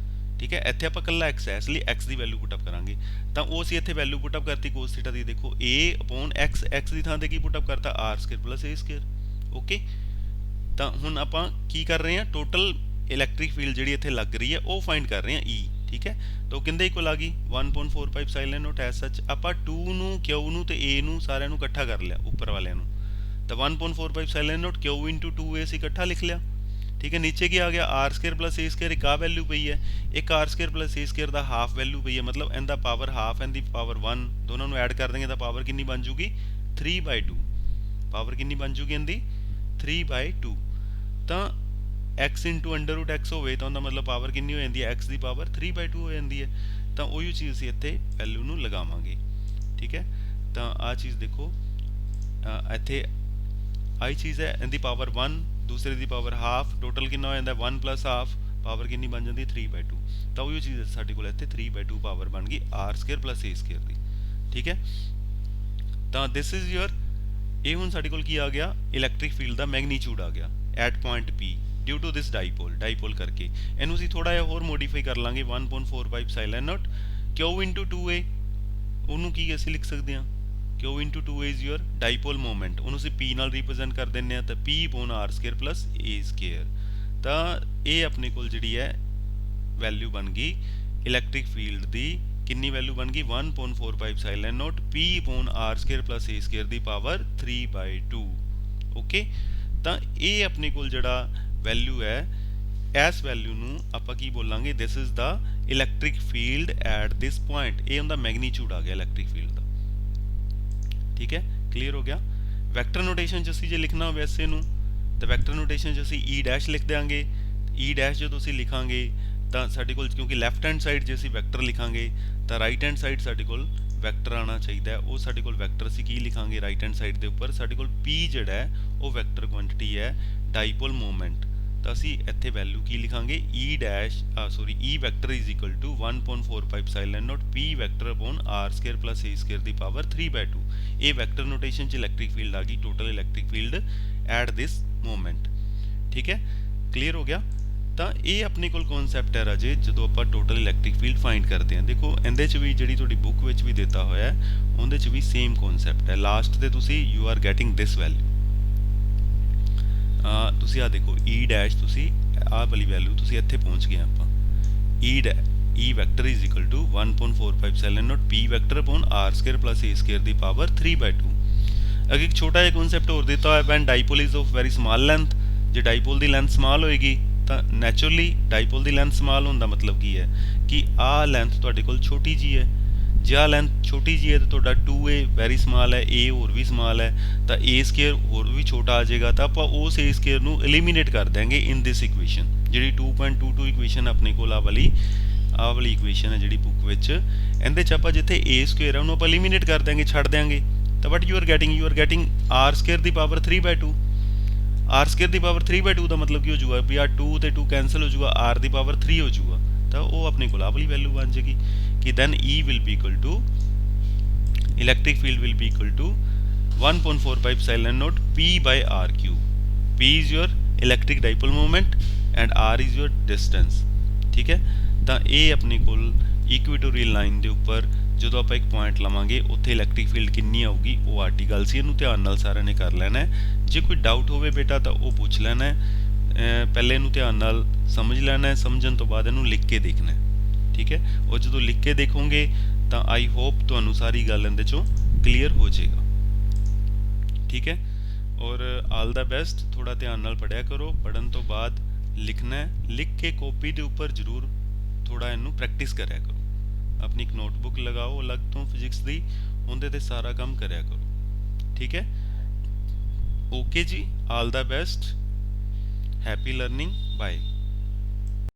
[SPEAKER 1] ਠੀਕ ਹੈ, ਇੱਥੇ ਆਪਾਂ ਇਕੱਲਾ ਐਕਸ ਹੈ ਇਸ ਲਈ ਐਕਸ ਦੀ ਵੈਲਿਊ ਪੁੱਟ ਅਪ ਕਰਾਂਗੇ। ਤਾਂ ਉਹ ਅਸੀਂ ਇੱਥੇ ਵੈਲਿਊ ਪੁੱਟ ਅਪ ਕਰਤੀ ਕੋਸ ਥੀਟਾ ਦੀ। ਦੇਖੋ ਏ ਅਪੋਨ ਐਕਸ, ਐਕਸ ਦੀ ਥਾਂ ਤੇ ਕੀ ਪੁੱਟ ਅਪ ਕਰਤਾ, R square plus a square. Okay, ਤਾਂ ਹੁਣ ਆਪਾਂ ਕੀ ਕਰ ਰਹੇ ਹਾਂ, ਟੋਟਲ ਇਲੈਕਟ੍ਰਿਕ ਫੀਲਡ ਜਿਹੜੀ ਇੱਥੇ ਲੱਗ ਰਹੀ ਹੈ ਉਹ ਫਾਈਂਡ ਕਰ ਰਹੇ ਹਾਂ ਈ। ਠੀਕ ਹੈ, ਤਾਂ ਉਹ ਕਿੰਦੇ ਇਕੁਅਲ ਆ ਗਈ 1.45 ਸਾਈਲੈਂਟ ਨੋਟ ਐਸ ਸੱਚ। ਆਪਾਂ 2 ਨੂੰ, ਕਿਊ ਨੂੰ ਤੇ ਏ ਨੂੰ ਸਾਰਿਆਂ ਨੂੰ ਇਕੱਠਾ ਕਰ ਲਿਆ ਉੱਪਰ ਵਾਲਿਆਂ ਨੂੰ। ਤਾਂ 1.45 ਸਾਈਲੈਂਟ ਨੋਟ ਕਿਊ ਇੰਟੂ 2 ਅਸੀਂ ਇਕੱਠਾ ਲਿਖ ਲਿਆ। ਠੀਕ ਹੈ, ਨੀਚੇ ਕੀ ਆ ਗਿਆ, R square plus a square. ਇੱਕ ਆ ਵੈਲਿਊ ਪਈ ਹੈ, ਇੱਕ R square plus a square the half value ਪਈ ਹੈ, ਮਤਲਬ ਇਹਦਾ ਪਾਵਰ ਹਾਫ ਇਹਦੀ ਪਾਵਰ 1, ਦੋਨਾਂ ਨੂੰ ਐਡ ਕਰ ਦੇंगे ਤਾਂ ਪਾਵਰ ਕਿੰਨੀ ਬਣ ਜੂਗੀ 3/2। ਪਾਵਰ ਕਿੰਨੀ ਬਣ ਜੂਗੀ ਇਹਦੀ 3/2। ਤਾਂ x into under route x ਹੋਵੇ ਤਾਂ ਉਹਦਾ ਮਤਲਬ ਪਾਵਰ ਕਿੰਨੀ ਹੋ ਜਾਂਦੀ ਹੈ, x ਦੀ ਪਾਵਰ 3/2 ਹੋ ਜਾਂਦੀ ਹੈ। ਤਾਂ ਉਹੀ ਚੀਜ਼ ਅਸੀਂ ਇੱਥੇ ਵੈਲਿਊ ਨੂੰ ਲਗਾਵਾਂਗੇ। ਠੀਕ ਹੈ, ਤਾਂ ਆਹ ਚੀਜ਼ ਦੇਖੋ, ਇੱਥੇ ਆਹੀ ਚੀਜ਼ ਹੈ, ਇਹਦੀ ਪਾਵਰ 1, ਦੂਸਰੇ ਦੀ ਪਾਵਰ ਹਾਫ, ਟੋਟਲ ਕਿੰਨਾ ਹੋ ਜਾਂਦਾ 1 ਪਲਸ ਹਾਫ, ਪਾਵਰ ਕਿੰਨੀ ਬਣ ਜਾਂਦੀ 3/2। ਤਾਂ ਉਹੀ ਚੀਜ਼ ਸਾਡੇ ਕੋਲ ਇੱਥੇ 3/2 ਪਾਵਰ ਬਣ ਗਈ R square plus a square ਦੀ। ਠੀਕ ਹੈ, ਤਾਂ ਦਿਸ ਇਜ਼ ਯੂਅਰ, ਇਹ ਹੁਣ ਸਾਡੇ ਕੋਲ ਕੀ ਆ ਗਿਆ, ਇਲੈਕਟ੍ਰਿਕ ਫੀਲਡ ਦਾ ਮੈਗਨੀਚਿਊਡ ਆ ਗਿਆ at point P due to this dipole ਕਰਕੇ। ਇਹਨੂੰ ਅਸੀਂ ਥੋੜਾ ਜਿਹਾ ਹੋਰ ਮੋਡੀਫਾਈ ਕਰ ਲਾਂਗੇ 1.45 ਸਾਈਲੈਂਟ ਨੋਟ ਕਿਊ ਇੰਟੂ 2a। ਉਹਨੂੰ ਕੀ ਅਸੀਂ ਲਿਖ ਸਕਦੇ ਹਾਂ, Q into 2a is your dipole moment. ਉਹਨੂੰ ਅਸੀਂ P ਨਾਲ ਰਿਪਰੈਜ਼ੈਂਟ ਕਰ ਦਿੰਦੇ ਹਾਂ, ਤਾਂ P upon r square plus a square. ਤਾਂ ਇਹ ਆਪਣੇ ਕੋਲ ਜਿਹੜੀ ਹੈ ਵੈਲਿਊ ਬਣ ਗਈ ਇਲੈਕਟ੍ਰਿਕ ਫੀਲਡ ਦੀ। ਕਿੰਨੀ ਵੈਲਿਊ ਬਣ ਗਈ 1.45 epsilon naught P upon r square plus a square ਦੀ ਪਾਵਰ 3/2। ਓਕੇ, ਤਾਂ ਇਹ ਆਪਣੇ ਕੋਲ ਜਿਹੜਾ ਵੈਲਿਊ ਹੈ, ਇਸ ਵੈਲਿਊ ਨੂੰ ਆਪਾਂ ਕੀ ਬੋਲਾਂਗੇ, ਦਿਸ is the electric field at this point. ਇਹ ਉਹਦਾ ਮੈਗਨੀਚਿਊਡ ਆ ਗਿਆ ਇਲੈਕਟ੍ਰਿਕ ਫੀਲਡ ਦਾ। ਠੀਕ ਹੈ, ਕਲੀਅਰ ਹੋ ਗਿਆ। ਵੈਕਟਰ ਨੋਟੇਸ਼ਨ 'ਚ ਅਸੀਂ ਜੇ ਲਿਖਣਾ ਹੋਵੇ ਐਸੇ ਨੂੰ, ਤਾਂ ਵੈਕਟਰ ਨੋਟੇਸ਼ਨ 'ਚ ਅਸੀਂ ਈ ਡੈਸ਼ ਲਿਖ ਦਿਆਂਗੇ। ਈ ਡੈਸ਼ ਜਦੋਂ ਅਸੀਂ ਲਿਖਾਂਗੇ ਤਾਂ ਸਾਡੇ ਕੋਲ, ਕਿਉਂਕਿ ਲੈਫਟ ਹੈਂਡ ਸਾਈਡ ਜੇ ਅਸੀਂ ਵੈਕਟਰ ਲਿਖਾਂਗੇ ਤਾਂ ਰਾਈਟ ਹੈਂਡ ਸਾਈਡ ਸਾਡੇ ਕੋਲ ਵੈਕਟਰ ਆਉਣਾ ਚਾਹੀਦਾ ਹੈ। ਉਹ ਸਾਡੇ ਕੋਲ ਵੈਕਟਰ ਅਸੀਂ ਕੀ ਲਿਖਾਂਗੇ ਰਾਈਟ ਹੈਂਡ ਸਾਈਡ ਦੇ ਉੱਪਰ, ਸਾਡੇ ਕੋਲ P ਜਿਹੜਾ ਹੈ ਉਹ ਵੈਕਟਰ ਕੁਆਂਟੀਟੀ ਹੈ ਡਾਈਪੋਲ ਮੋਮੈਂਟ। ਤਾਂ ਅਸੀਂ ਇੱਥੇ ਵੈਲਿਊ ਕੀ ਲਿਖਾਂਗੇ, E dash E vector is equal to 1.45 epsilon naught P vector upon r square plus a square ਦੀ ਪਾਵਰ 3/2। ਇਹ ਵੈਕਟਰ ਨੋਟੇਸ਼ਨ 'ਚ ਇਲੈਕਟ੍ਰਿਕ ਫੀਲਡ ਆ ਗਈ, total electric field at this moment. ਠੀਕ ਹੈ, ਕਲੀਅਰ ਹੋ ਗਿਆ। ਤਾਂ ਇਹ ਆਪਣੇ ਕੋਲ ਕਨਸੈਪਟ ਹੈ ਰਾਜੇ, ਜਦੋਂ ਆਪਾਂ ਟੋਟਲ ਇਲੈਕਟ੍ਰਿਕ ਫੀਲਡ ਫਾਈਂਡ ਕਰਦੇ ਹਾਂ। ਦੇਖੋ ਇਹਦੇ 'ਚ ਵੀ ਜਿਹੜੀ ਤੁਹਾਡੀ ਬੁੱਕ ਵਿੱਚ ਵੀ ਦਿੱਤਾ ਹੋਇਆ ਹੈ, ਉਹਦੇ 'ਚ ਵੀ ਸੇਮ ਕਨਸੈਪਟ ਹੈ। ਲਾਸਟ ਤੇ ਤੁਸੀਂ you are getting this value. ਤੁਸੀਂ ਆ ਦੇਖੋ ਈ ਡੈਸ਼, ਤੁਸੀਂ ਆਹ ਵਾਲੀ ਵੈਲਿਊ ਤੁਸੀਂ ਇੱਥੇ ਪਹੁੰਚ ਗਏ ਆਪਾਂ। E vector is equal to 1.45 epsilon naught P vector upon r square plus a square ਦੀ ਪਾਵਰ 3/2। ਅੱਗੇ ਇੱਕ ਛੋਟਾ ਜਿਹਾ ਕਨਸੈਪਟ ਹੋਰ ਦਿੱਤਾ ਹੋਇਆ, when dipole is of very small length. ਜੇ ਡਾਈਪੋਲ ਦੀ ਲੈਂਥ ਸਮਾਲ ਹੋਏਗੀ ਤਾਂ ਨੈਚੁਰਲੀ ਡਾਈਪੋਲ ਦੀ ਲੈਂਥ ਸਮਾਲ ਹੋਣ ਦਾ ਮਤਲਬ ਕੀ ਹੈ ਕਿ ਆਹ ਲੈਂਥ ਤੁਹਾਡੇ ਕੋਲ ਛੋਟੀ ਜੀ ਹੈ। ਜੇ ਆਹ ਲੈਂਥ ਛੋਟੀ ਜੀ ਹੈ ਤਾਂ ਤੁਹਾਡਾ 2a ਵੈਰੀ ਸਮਾਲ ਹੈ, a ਹੋਰ ਵੀ ਸਮਾਲ ਹੈ, ਤਾਂ a ਸਕੇਅਰ ਹੋਰ ਵੀ ਛੋਟਾ ਆ ਜਾਏਗਾ। ਤਾਂ ਆਪਾਂ ਉਸ a ਸਕੇਅਰ ਨੂੰ ਐਲੀਮੀਨੇਟ ਕਰ ਦਿਆਂਗੇ ਇਨ ਦਿਸ ਇਕੁਏਸ਼ਨ। ਜਿਹੜੀ 2.22 ਇਕੁਏਸ਼ਨ ਆਪਣੇ ਕੋਲ ਆਹ ਵਾਲੀ ਇਕੁਏਸ਼ਨ ਹੈ ਜਿਹੜੀ ਬੁੱਕ ਵਿੱਚ, ਇਹਦੇ 'ਚ ਆਪਾਂ ਜਿੱਥੇ a ਸਕੇਅਰ ਹੈ ਉਹਨੂੰ ਆਪਾਂ ਐਲੀਮੀਨੇਟ ਕਰ ਦਿਆਂਗੇ, ਛੱਡ ਦਿਆਂਗੇ। ਤਾਂ but you are getting R square ਦੀ ਪਾਵਰ 3/2। ਆਰ ਸਕੇਅਰ ਦੀ ਪਾਵਰ 3/2 ਦਾ ਮਤਲਬ ਕੀ ਹੋ ਜਾਊਗਾ ਵੀ ਆਹ 2 ਤੇ 2 ਕੈਂਸਲ ਹੋ ਜਾਊਗਾ, ਆਰ ਦੀ ਪਾਵਰ 3 ਹੋ ਜਾਊਗਾ। ਤਾਂ ਉਹ ਆਪਣੇ ਕੋਲ ਆਹ ਵਾਲੀ ਵੈਲਿਊ ਬਣ ਜਾਏਗੀ ਕਿ then E will be equal to, electric field will be equal to 1.45 silent note P by R cube. P is your electric dipole moment and R is your distance। ਠੀਕ ਹੈ, ਤਾਂ ਇਹ ਆਪਣੇ ਕੋਲ ਇਕੁਏਟੋਰੀਅਲ ਲਾਈਨ ਦੇ ਉੱਪਰ ਜਦੋਂ ਆਪਾਂ ਇੱਕ ਪੁਆਇੰਟ ਲਵਾਂਗੇ ਉੱਥੇ ਇਲੈਕਟ੍ਰਿਕ ਫੀਲਡ ਕਿੰਨੀ ਆਊਗੀ ਉਹ ਆਰਟੀਕਲ ਸੀ। ਇਹਨੂੰ ਧਿਆਨ ਨਾਲ ਸਾਰਿਆਂ ਨੇ ਕਰ ਲੈਣਾ ਹੈ। ਜੇ ਕੋਈ ਡਾਊਟ ਹੋਵੇ ਬੇਟਾ ਤਾਂ ਉਹ ਪੁੱਛ ਲੈਣਾ ਹੈ। ਪਹਿਲੇ ਇਹਨੂੰ ਧਿਆਨ ਨਾਲ ਸਮਝ ਲੈਣਾ ਹੈ, ਸਮਝਣ ਤੋਂ ਬਾਅਦ ਇਹਨੂੰ ਲਿਖ ਕੇ ਦੇਖਣਾ ਹੈ। ਠੀਕ ਹੈ, ਉਹ ਜਦੋਂ ਲਿਖ ਕੇ ਦੇਖੋਗੇ ਤਾਂ ਆਈ ਹੋਪ ਤੁਹਾਨੂੰ ਸਾਰੀ ਗੱਲ ਇਹਦੇ ਚੋਂ ਕਲੀਅਰ ਹੋ ਜਾਏਗਾ। ਠੀਕ ਹੈ, ਔਰ ਆਲ ਦਾ ਬੈਸਟ। ਥੋੜਾ ਧਿਆਨ ਨਾਲ ਪੜ੍ਹਿਆ ਕਰੋ, ਪੜ੍ਹਨ ਤੋਂ ਬਾਅਦ ਲਿਖਣਾ ਹੈ, ਲਿਖ ਕੇ ਕਾਪੀ ਦੇ ਉੱਪਰ ਜ਼ਰੂਰ ਥੋੜਾ ਇਹਨੂੰ ਪ੍ਰੈਕਟਿਸ ਕਰਿਆ ਕਰੋ। ਆਪਣੀ ਇੱਕ ਨੋਟਬੁੱਕ ਲਗਾਓ ਅਲੱਗ ਤੋਂ ਫਿਜ਼ਿਕਸ ਦੀ, ਉਹਦੇ ਤੇ ਸਾਰਾ ਕੰਮ ਕਰਿਆ ਕਰੋ। ਠੀਕ ਹੈ, ਓਕੇ ਜੀ, ਆਲ ਦਾ ਬੈਸਟ, ਹੈਪੀ ਲਰਨਿੰਗ, ਬਾਏ।